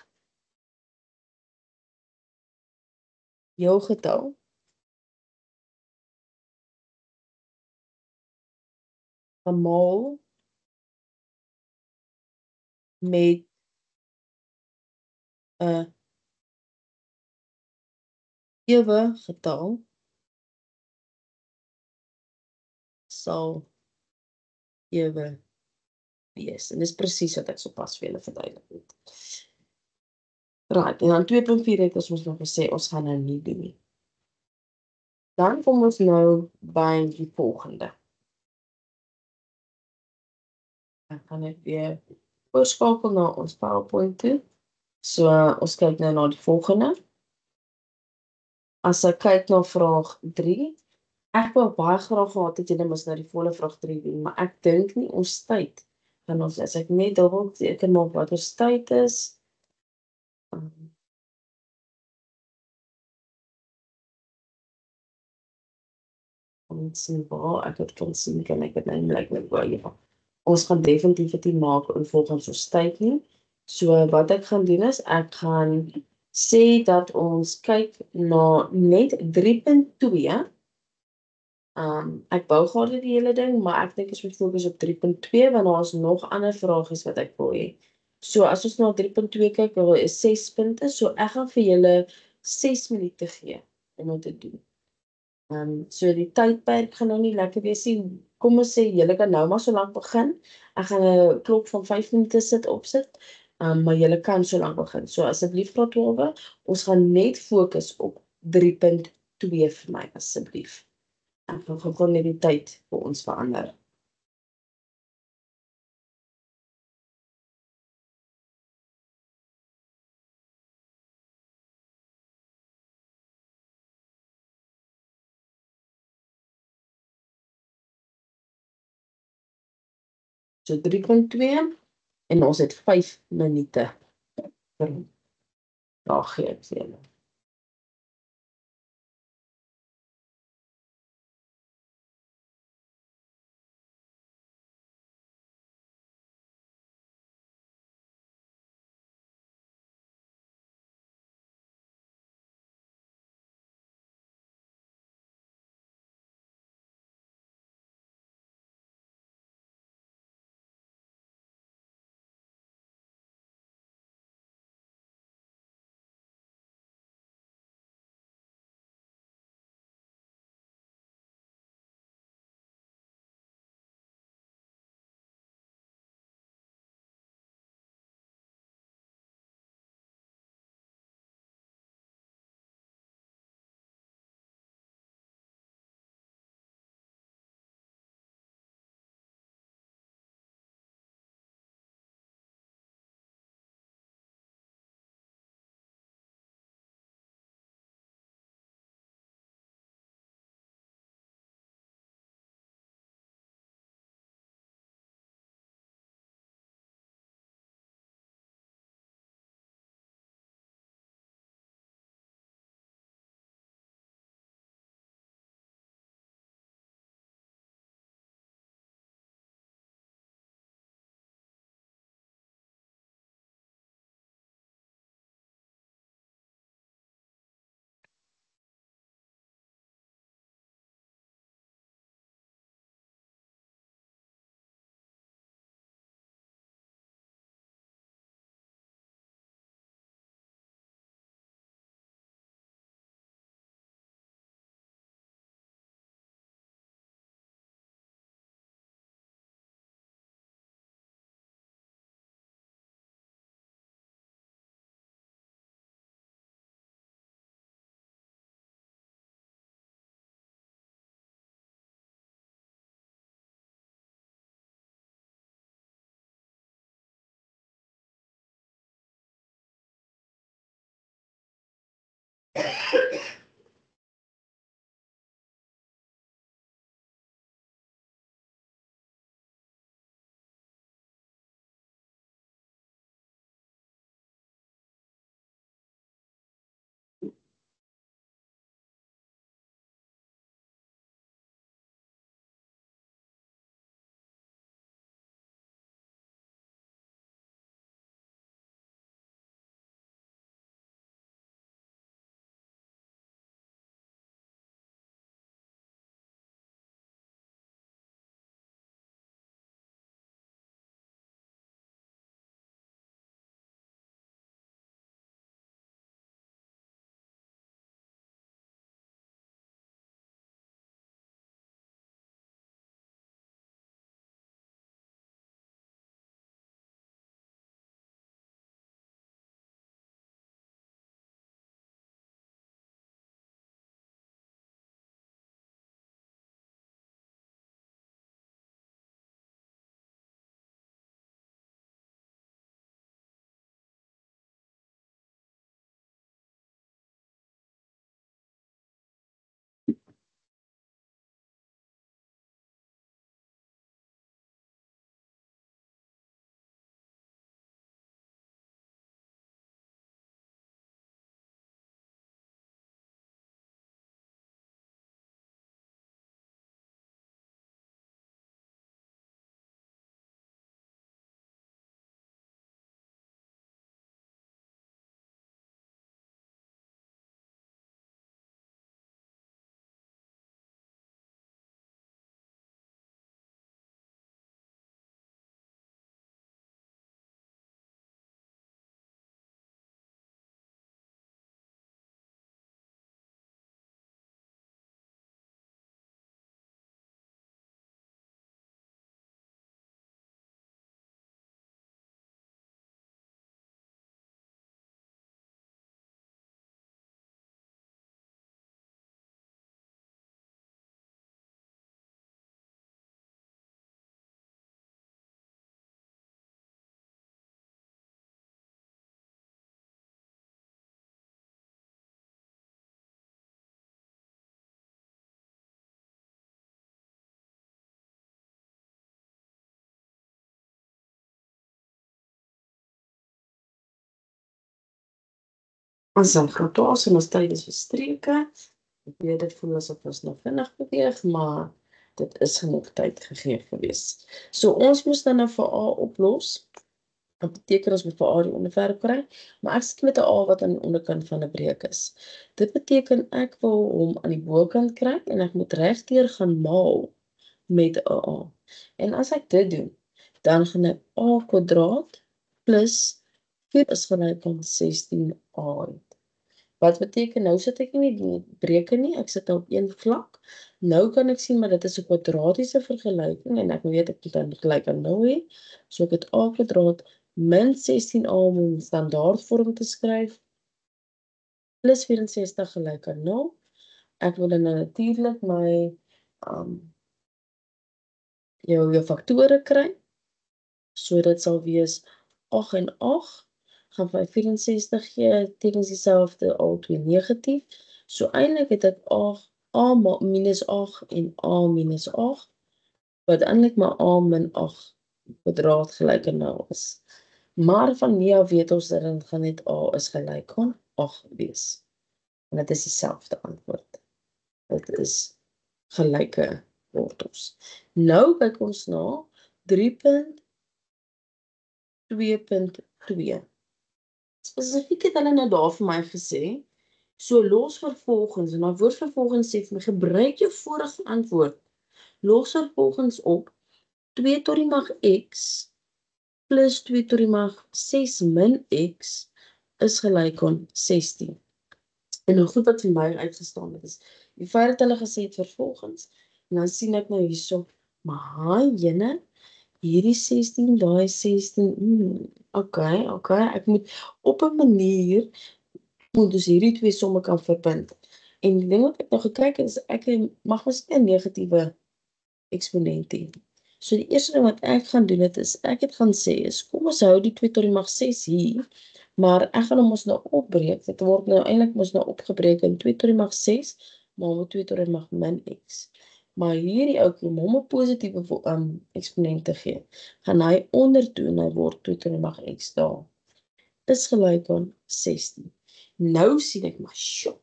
heel getal gemaal met 'n ewige getal sal ewe wees. En dis presies wat ek sopas vir julle verduidelik het. Right, en dan 2.4 het ons nog gesê, ons gaan nou nie doen nie. Dan kom ons nou by die volgende. Dan gaan ek weer oorskakel na ons PowerPoint toe. So, ons kyk nou na die volgende. As ek kyk na vraag 3, ek wou baie graag gehad het julle moes nou die volle vraag 3 doen, maar ek dink nie ons tyd gaan ons, as ek net dubbel teken maak wat ons tyd is, ons sien waar ek het kan sien, kan ek dit nou net waar, ja. Ons gaan definitief dit nie maak in volgens ons tyd nie. So wat ek gaan doen is, ek gaan sê dat ons kyk na net 3.2. Ek bou gaar die hele ding, maar ek dink ons moet fokus op 3.2, want daar is nog ander vragies wat ek wil hê. So as ons na 3.2 kyk, daar is 6 punte, so ek gaan vir julle 6 minute gee om dit te doen. So die tydperk gaan nou nie lekker wees nie. Kom ons sê, julle kan nou maar so lank begin. Ek gaan 'n klok van 5 minute opsit, maar julle kan so lank begin. So asseblief graad 12, ons gaan net fokus op 3.2 vir my, asseblief. Ek gaan gou net die tyd vir ons verander. So 3.2 en ons het 5 minute vir daar gee ek vir julle. Ons dan graad 12 en ons tyd is verstreke. Ek weet dit voel asof ons nog vinnig beweeg, maar dit is genoeg tyd gegee gewees. So ons moes dan 'n VA oplos. Dat beteken ons moet vir A die onderwerp kry, maar ek sit met 'n A wat aan die onderkant van 'n breek is. Dit beteken ek wil hom aan die bokant kry en ek moet regdeur gaan maal met 'n A. En as ek dit doen, dan gaan ek A kwadraat plus 4 is gelyk aan 16A. Wat beteken nou sit ek nie die breuke nie, ek sit nou op een vlak. Nou kan ek sien maar dit is 'n kwadratiese vergelyking en ek weet ek moet dan gelyk aan 0 hê. So ek het A kwadraat min 16A om in standaardvorm te skryf plus 64 gelyk aan 0. Ek wil dan natuurlik my jou faktore kry. So dit sal wees 8 en 8 gaan vir 64 gee tevens dieselfde al twee negatief. So eintlik het ek A minus 8 en A minus 8 wat eintlik maar A min 8 kwadraat gelyk aan 0 is. Maar van nie af weet ons dat dit gaan net A is gelyk aan 8 wees. En dit is dieselfde antwoord. Dit is gelyke wortels. Nou kyk ons na 3.2.2. Spesifiek het hulle nou daar vir my gesê, so los vervolgens, en daai woord vervolgens sê vir my, gebruik jou vorige antwoord, los vervolgens op 2 tot die mag x plus 2 tot die mag 6 min x is gelyk aan 16. En nou goed wat vir my uitgestaan het is, die feit dat hulle gesê het vervolgens, en dan sien ek nou hierso, maar haai jene, hierdie 16, daai 16, okay, ek moet op 'n manier, moet ons hierdie twee somme kan verbind. En die ding wat ek nou gekyk het, is ek mag mos nie 'n negatiewe eksponent hê. So die eerste ding wat ek gaan doen het is, ek het gaan sê is, kom ons hou die 2 tot die mag 6 hier, Maar ek gaan hom mos nou opbreek. Dit word nou eintlik mos nou opgebreek in 2 tot die mag 6, maal met 2 tot die mag min x. Maar hierdie ouetjie, om hom 'n positiewe eksponent te gee, gaan hy ondertoe en hy word 2 tot die mag x daar. Is gelyk aan 16. Nou sien ek maar, sjoe,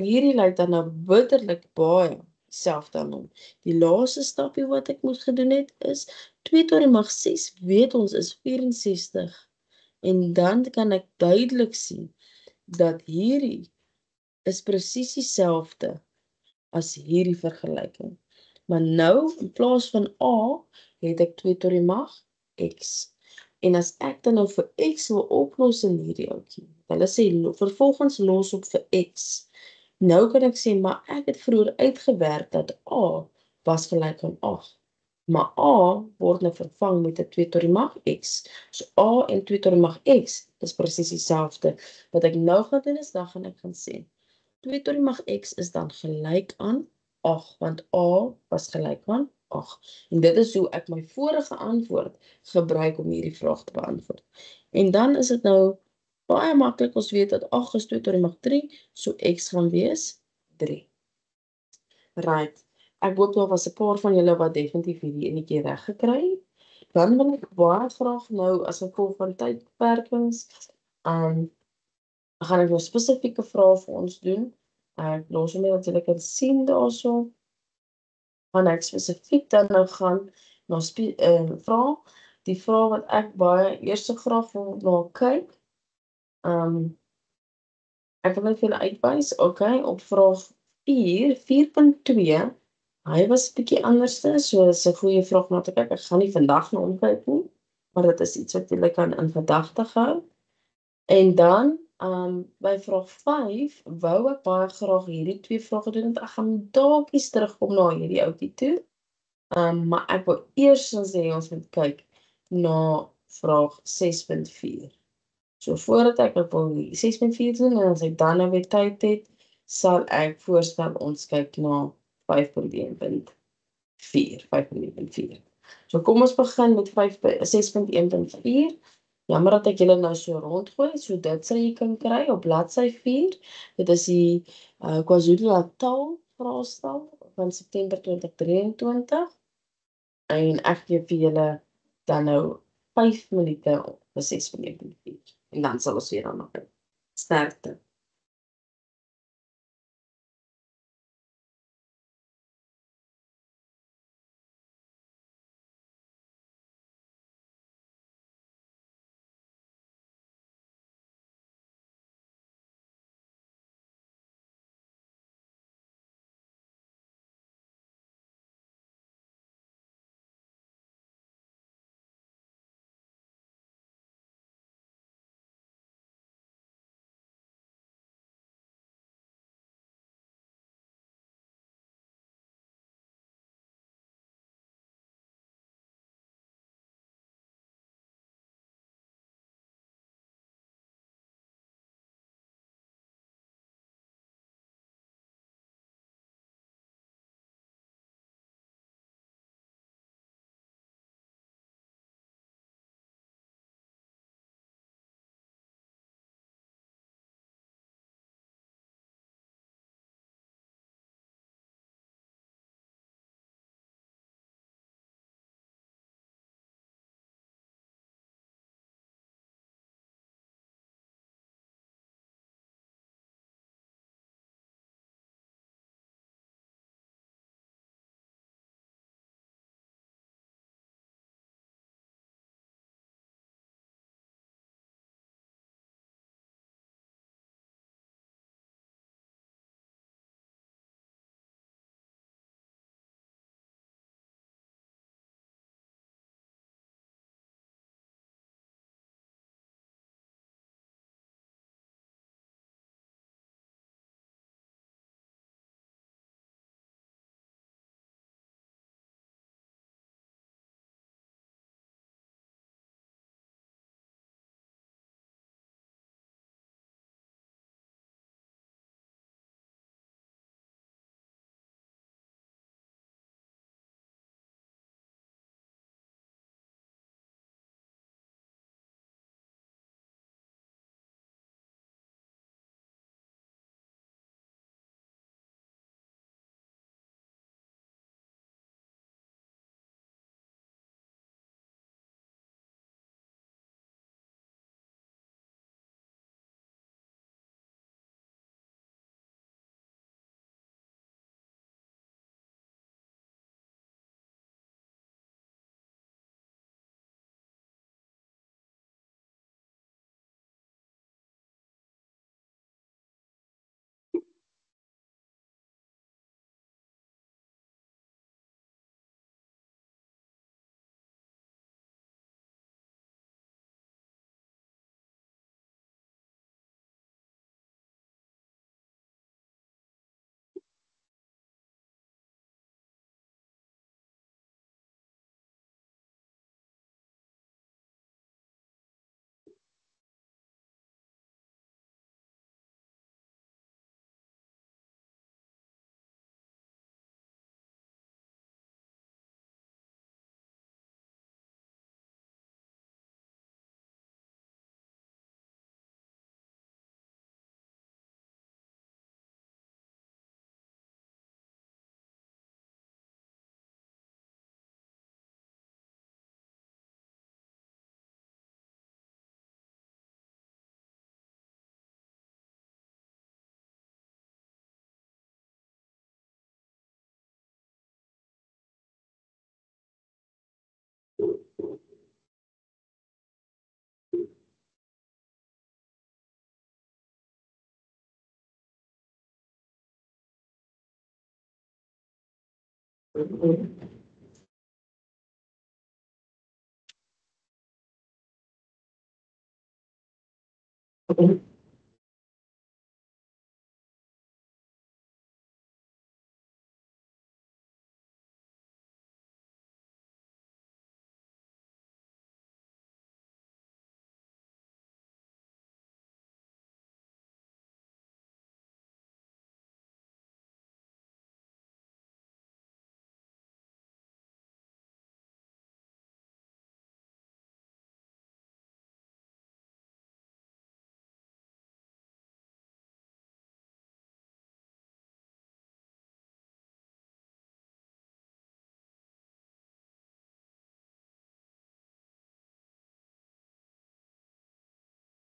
hierdie lyk dan nou bitterlik baie selfde aan hom. Die laaste stapie wat ek moes gedoen het is 2 tot die mag 6, weet ons is 64. En dan kan ek duidelik sien dat hierdie is presies dieselfde as hierdie vergelyking. Maar nou, in plaas van a, het ek 2 tot die mag x. En as ek dan nou vir x wil oplos in hierdie ouetjie, hulle sê vervolgens los op vir x. Nou kan ek sê, maar ek het vroeër uitgewerk dat a was gelyk aan 8. Maar a word nou vervang met 'n 2 tot die mag x. So a en 2 tot die mag x is presies dieselfde. Wat ek nou gaan doen is, dan gaan ek gaan sê, 2 tot die mag x is dan gelyk aan 8, want a was gelyk aan 8. En dit is hoe ek my vorige antwoord gebruik om hierdie vraag te beantwoord. En dan is dit nou baie maklik, ons weet dat 8 is 2 tot die mag 3, so x gaan wees 3. Right. Ek hoop daar was 'n paar van julle wat definitief hierdie enetjie reg gekry het. Dan wil ek baie graag nou as gevolg van tydbeperkings, gaan ek nou spesifieke vrae vir ons doen. Ek los hom net natuurlik kan sien daarso. Gaan ek spesifiek dan nou gaan na vrae. Die vraag wat ek baie eers graag wil na kyk. Ek wil net vir julle uitwys, okay, op vraag 4.2. Hy was 'n bietjie anderste, so is 'n goeie vraag na te kyk. Ek gaan nie vandag na hom kyk nie, maar dit is iets wat julle kan in gedagte hou. En dan, by vraag 5 wou ek baie graag hierdie twee vrae doen, want ek gaan dalk eens terugkom na hierdie ouetjie toe. Maar ek wil eers sê ons moet kyk na vraag 6.4. So voordat ek wil 6.4 doen, en as ek dan nou weer tyd het, sal ek voorstel ons kyk na 5.1.4. 5.1.4. So kom ons begin met 6.1.4. Jammer dat ek julle nou so rondgooi, so dit sal jy kan kry op bladsy 4. Dit is die KwaZulu-Natal vraestel van September 2023. En ek gee vir julle dan nou 5 minute op vir 6.1.4. En dan sal ons weer daarna kyk. Sterkte.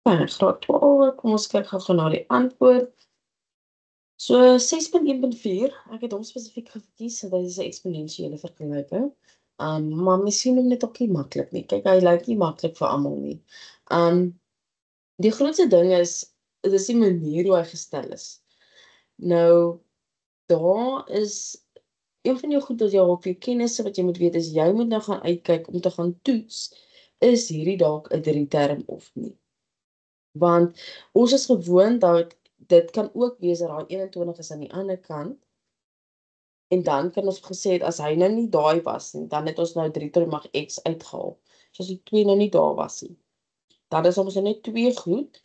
Graad 12, kom ons kyk gou na die antwoord. So 6.1.4, ek het hom spesifiek gekies, want dit is 'n eksponensiële vergelyking. Maar miskien hom net ook nie maklik nie. Kyk, hy lyk nie maklik vir almal nie. Die grootste ding is, dit is die manier hoe hy gestel is. Nou, daar is een van jou goed wat jy op jou kennisse wat jy moet weet is, jy moet nou gaan uitkyk om te gaan toets, is hierdie dalk 'n 3-term of nie. Want ons is gewoond dat dit kan ook wees dat daai 21 is aan die ander kant, en dan kan ons gesê het, as hy nou nie daai was nie, dan het ons nou 3 tot die mag x uitgehaal. So as die 2 nou nie daar was nie, dan is ons nou net 2 goed,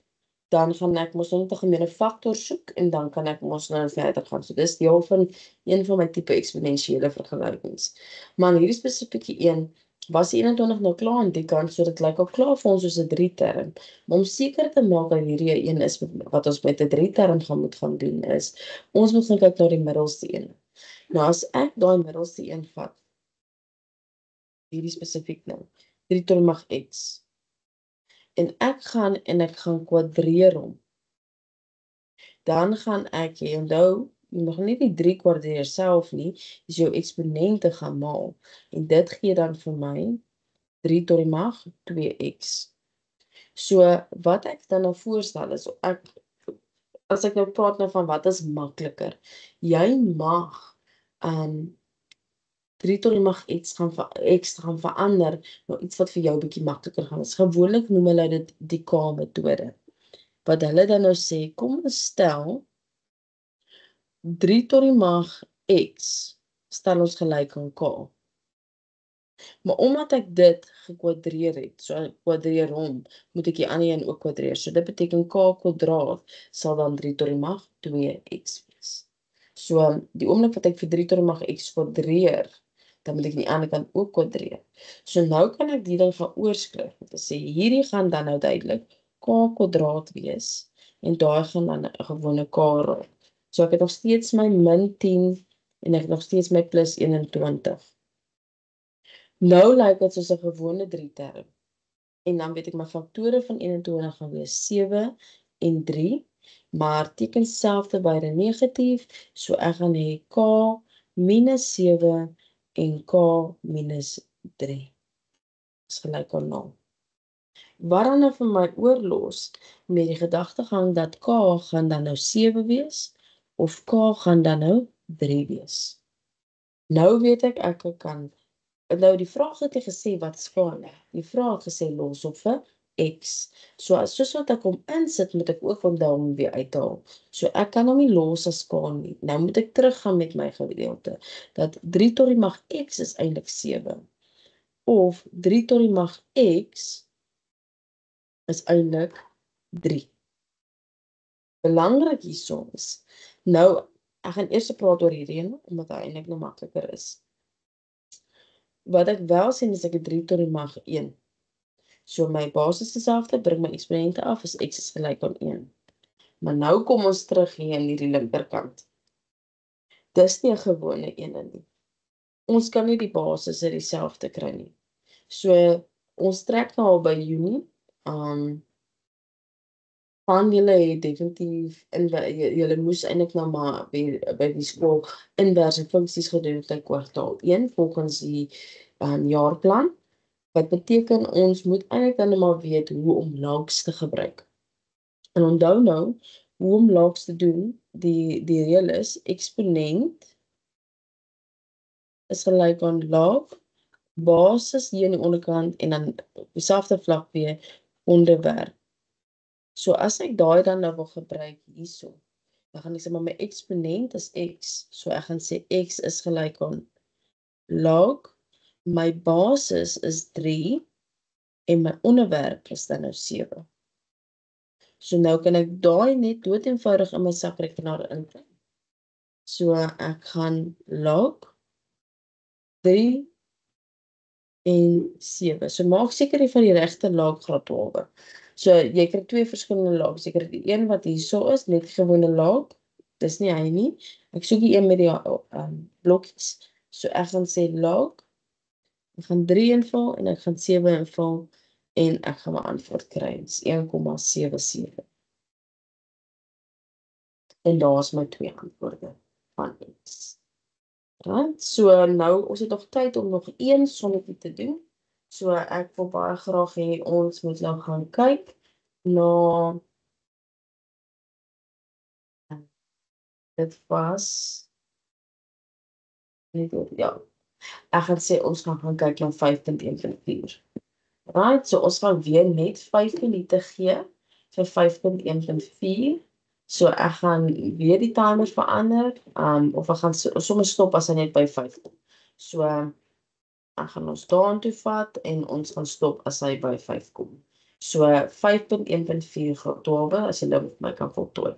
dan gaan ek mos nou net 'n gemene faktor soek, en dan kan ek mos nou verder gaan. So dis deel van een van my tipe eksponensiële vergelykings. Maar in hierdie spesifieke een, was die 21 nou klaar aan die kant, so dit lyk al klaar vir ons soos 'n 3-term. Maar om seker te maak dat hierdie een is wat ons met 'n 3-term gaan doen is, ons moet gaan kyk na die middelste een. Nou as ek daai middelste een vat, hierdie spesifiek nou, 3 tot die mag x, en ek gaan kwadreer hom, dan gaan ek, jy onthou, jy mag nie die 3 kwadreer self nie, dis jou eksponente gaan maal, en dit gee dan vir my 3 tot die mag 2x. So, wat ek dan nou voorstel is, as ek nou praat nou van wat is makliker, jy mag 3 tot die mag x gaan verander na iets wat vir jou 'n bietjie makliker gaan is. Gewoonlik noem hulle dit die K-metode. Wat hulle dan nou sê, kom ons stel 3 tot die mag x stel ons gelyk aan k. Maar omdat ek dit gekwadreer het, so ek kwadreer hom, moet ek die ander een ook kwadreer. So dit beteken k kwadraat sal dan 3 tot die mag 2x wees. So die oomblik wat ek vir 3 tot die mag x kwadreer, dan moet ek die ander kant ook kwadreer. So nou kan ek die ding gaan oorskryf. Om te sê, hierdie gaan dan nou duidelik k kwadraat wees, en daai gaan dan 'n gewone k raak. So ek het nog steeds my min 10, en ek het nog steeds my plus 21. Nou lyk dit soos 'n gewone 3-term. En dan weet ek my faktore van 21 gaan wees 7 en 3, maar teken selfde beide negatief, so ek gaan hê k minus 7 en k minus 3 is gelyk aan 0. Wat dan nou vir my oorlos met die gedagtegang dat k gaan dan nou 7 wees, of k gaan dan nou 3 wees. Nou weet ek kan, nou die vraag het gesê wat is k nou? Die vraag het gesê los op vir x. So soos wat ek hom insit, moet ek ook onthou hom weer uithaal. So ek kan hom nie los as k nie. Nou moet ek teruggaan met my gedeelte, dat 3 tot die mag x is eintlik 7. Of 3 tot die mag x is eintlik 3. Belangrik hierso is, nou, ek gaan eers praat oor hierdie een, omdat hy eintlik nou makliker is. Wat ek wel sien is ek het 3 tot die mag 1. So my basis is dieselfde, bring my eksponente af, is x is gelyk aan 1. Maar nou kom ons terug hier in hierdie linkerkant. Dis nie 'n gewone een nie. Ons kan nie die basisse dieselfde kry nie. So ons trek nou al by Junie. Van julle het definitief julle moes eintlik nou maar by die skool inverse funksies gedoen het by kwartaal 1 volgens die jaarplan. Wat beteken ons moet eintlik dan maar weet hoe om laags te gebruik. En onthou nou, hoe om laags te doen, die reël is, eksponent is gelyk aan log basis hier aan die onderkant en dan op dieselfde vlak weer onderwerp. So as ek daai dan nou wil gebruik hierso, dan gaan ek sê maar my eksponent is x. So ek gaan sê x is gelyk aan log, my basis is 3 en my onderwerp is dan nou 7. So nou kan ek daai net doodeenvoudig in my sakrekenaar intik. So ek gaan log 3 en 7. So maak seker jy van die regte laaggraad 12. So jy kry twee verskillende laag. Jy kry die een wat hierso is, net gewone laag. Dis nie hy nie. Ek soek die een met die blokkies. So ek gaan sê laag. Ek gaan 3 invul en ek gaan 7 invul en ek gaan my antwoord kry. Dis 1,77. En daar's my twee antwoorde van x. Right? So nou, ons het nog tyd om nog een sommetjie te doen. So ek wil baie graag hê ons moet nou gaan kyk na dit was ja. Ek gaan sê ons gaan kyk na 5.1.4. Right? So ons gaan weer net 5 minute gee vir 5.1.4. So ek gaan weer die timer verander. Of ek gaan sommer stop as hy net by 5 kom. So ek gaan ons daartoe vat en ons gaan stop as hy by 5 kom. So 5.1.4 graad 12 as jy nou met my kan voltooi.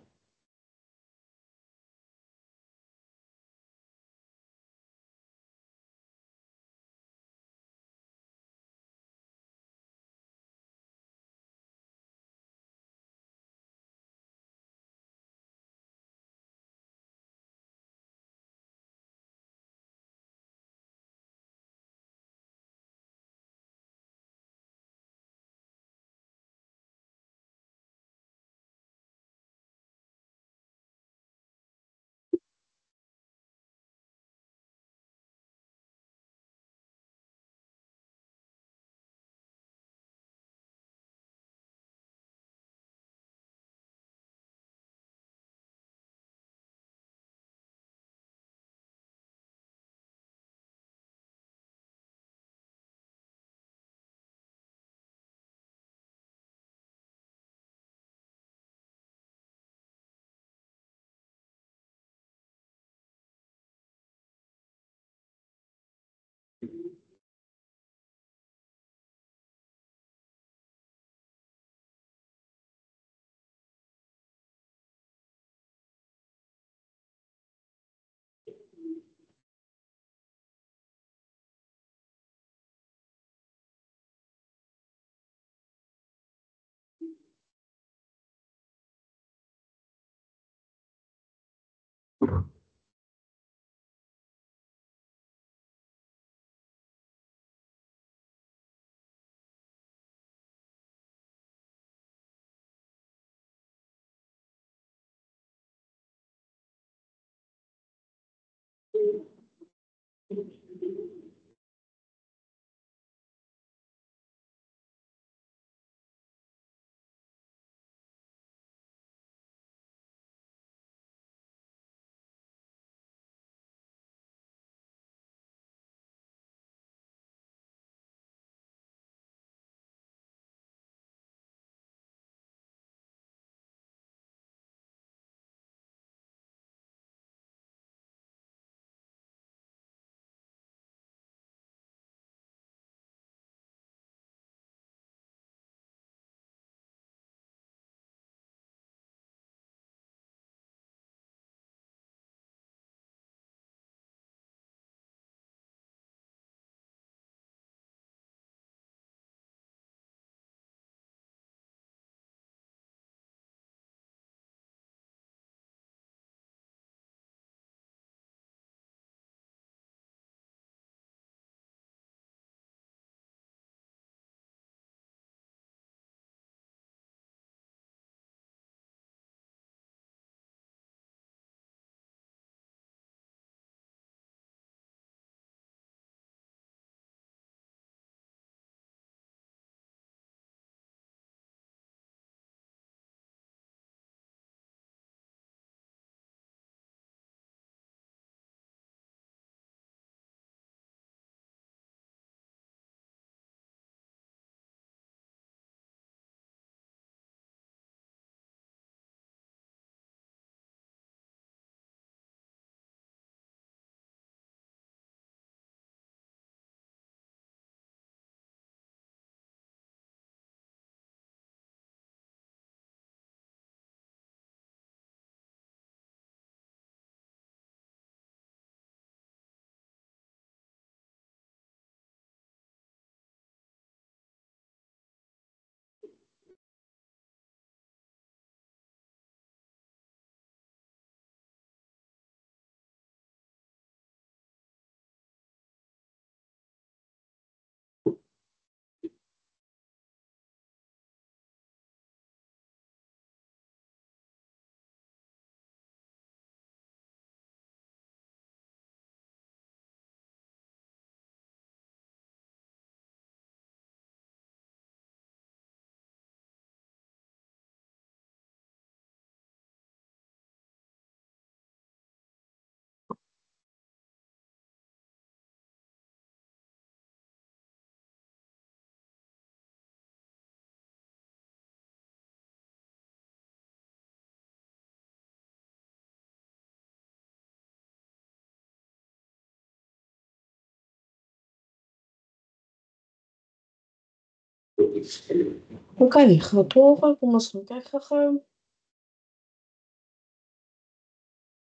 Ok, graad 12, kom ons gaan kyk gou-gou.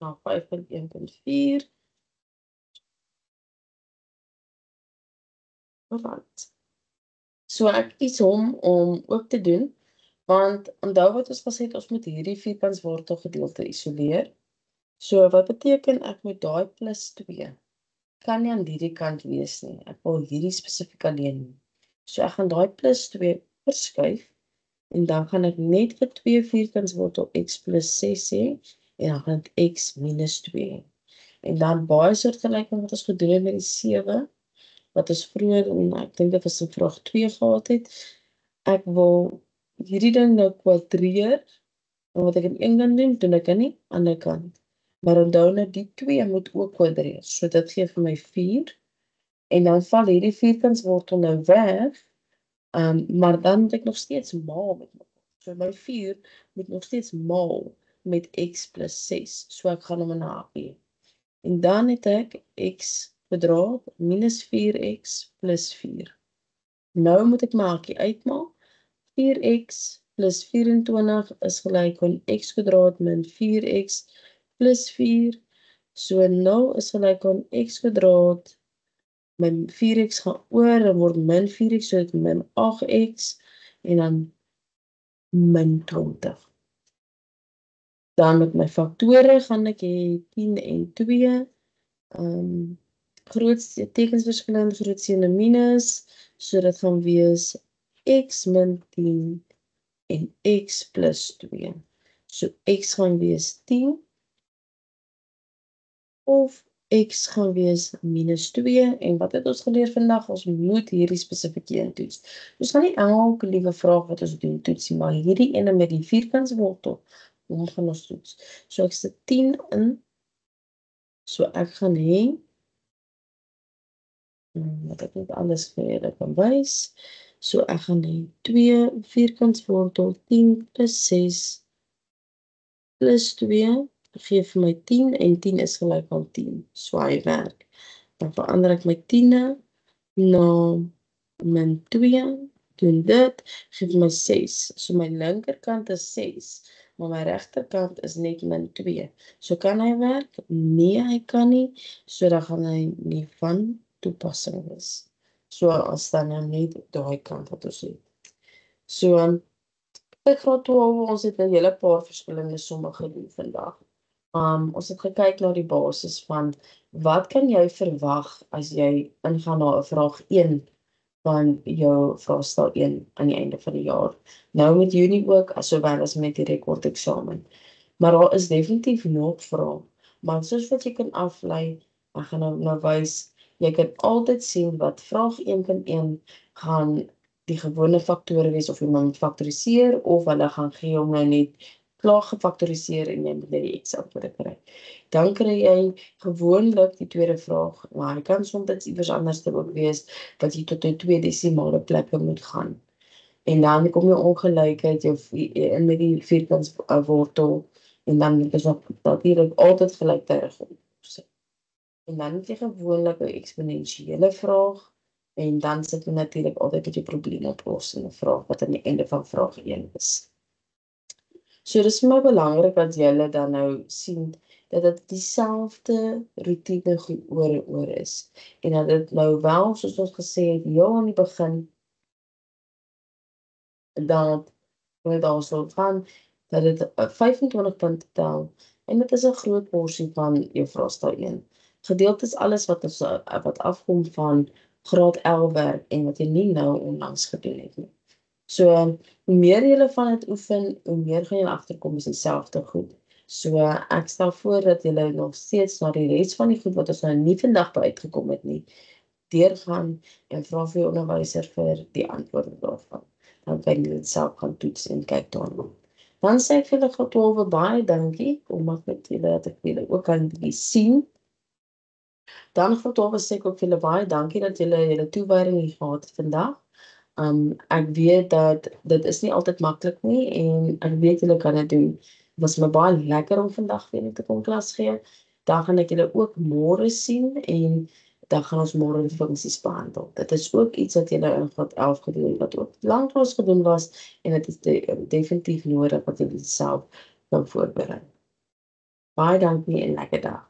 Na 5.1.4. Alright. So ek kies hom om ook te doen, want onthou wat ons gesê het, ons moet hierdie vierkantswortel gedeelte isoleer. So wat beteken ek moet daai plus 2 kan nie aan hierdie kant wees nie. Ek wil hierdie spesifiek alleen. So ek gaan daai plus 2 verskuif en dan gaan ek net vir 2 vierkantswortel x plus 6 hê en dan gaan dit x minus 2 hê. En dan baie soortgelyk met wat ons gedoen het met die 7 wat ons vroeër, en ek dink dit was in vraag 2 gehad het. Ek wil hierdie ding nou kwadreer, en wat ek aan een kant doen, doen ek aan die ander kant. Maar onthou nou, die 2 moet ook kwadreer, so dit gee vir my 4, en dan val hierdie vierkantswortel nou weg, maar dan moet ek nog steeds maal met my. So my 4 moet nog steeds maal met x plus 6, so ek gaan hom in 'n hapie. En dan het ek x kwadraat minus 4x plus 4. Nou moet ek my hakie uitmaak. 4x plus 24 is gelyk aan x kwadraat min 4x plus 4. So 0 is gelyk aan x kwadraat min 4x gaan oor en word min 4x, so dit min 8x en dan min 20. Dan met my faktore gaan ek hê 10 en 2. Grootste tekensverskillende grootste en minus, so dit gaan wees x min 10 en x plus 2. So x gaan wees 10 of x gaan wees minus 2. En wat het ons geleer vandag? Ons moet hierdie spesifieke een toets. Ons gaan nie elke liewe vraag wat ons doen toetsie, maar hierdie ene met die vierkantswortel, hom gaan ons toets. So ek sit 10 in, so ek gaan hê, wat ek net alles gereed kan wys. So ek gaan hê 2 vierkantswortel 10 plus 6 plus 2 gee vir my 10 en 10 is gelyk aan 10. So hy werk. Dan verander ek my 10 na min 2, doen dit, gee vir my 6. So my linkerkant is 6, maar my regterkant is net min 2. So kan hy werk? Nee, hy kan nie. So dan gaan hy nie van toepassing is. So as dan nou net daai kant wat ons het. So by graad 12, ons het 'n hele paar verskillende somme gedoen vandag. Ons het gekyk na die basis van wat kan jy verwag as jy ingaan na 'n vraag 1 van jou vraestel 1 aan die einde van die jaar. Nou met Junie ook, sowel as met die rekordeksamen. Maar daar is definitief nog vrae. Maar soos wat jy kan aflei, ek gaan nou wys, jy kan altyd sien wat vraag 1.1 gaan die gewone faktore wees, of jy moet faktoriseer, of hulle gaan gee om nou net klaar gefaktoriseer en jy moet net die x-antwoorde kry. Dan kry jy gewoonlik die tweede vraag, maar hy kan soms iewers anders ook wees, dat jy tot 'n 2 desimale plekke moet gaan. En dan kom jy ongelykheid in met die vierkantswortel, en dan is dat natuurlik altyd gelyktydig oplossing. En dan het jy gewoonlik 'n eksponensiële vraag, en dan sit jy natuurlik altyd met die probleemoplossende vraag, wat aan die einde van vraag 1 is. So dis vir my belangrik dat julle dan nou sien, dat dit dieselfde routine goed oor en oor is. En dat dit nou wel, soos ons gesê het, heel aan die begin, dat daar sal gaan, dat dit 25 punte tel, en dit is 'n groot porsie van jou vraestel 1. Gedeeld is alles wat afkom van graad 11 werk, en wat jy nie nou onlangs gedoen het nie. So, hoe meer jy van dit oefen, hoe meer gaan jy agterkom is dieselfde goed. So, ek stel voor dat jy nog steeds na die res van die goed wat ons nou nie vandag by uitgekom het nie, deurgaan en vra vir jou onderwyser vir die antwoorde daarvan. Dan kan jy dit self gaan toets en kyk daarna. Dan sê ek vir julle graad 12 baie dankie, omdat met julle dat ek julle ook kan sien. Dan graad 12 sê ek ook vir julle baie dankie dat julle toewyding hier gehad het vandag. Ek weet dat dit is nie altyd maklik nie, en ek weet julle kan dit doen. Dit was my baie lekker om vandag weer te kom klas gee. Dan gaan ek julle ook môre sien, en dan gaan ons môre die funksies behandel. Dit is ook iets wat jy nou in graad 11 gedoen het, wat ook lanklaas gedoen was, en dit is definitief nodig wat jy dit self kan voorberei. Baie dankie en lekker dag.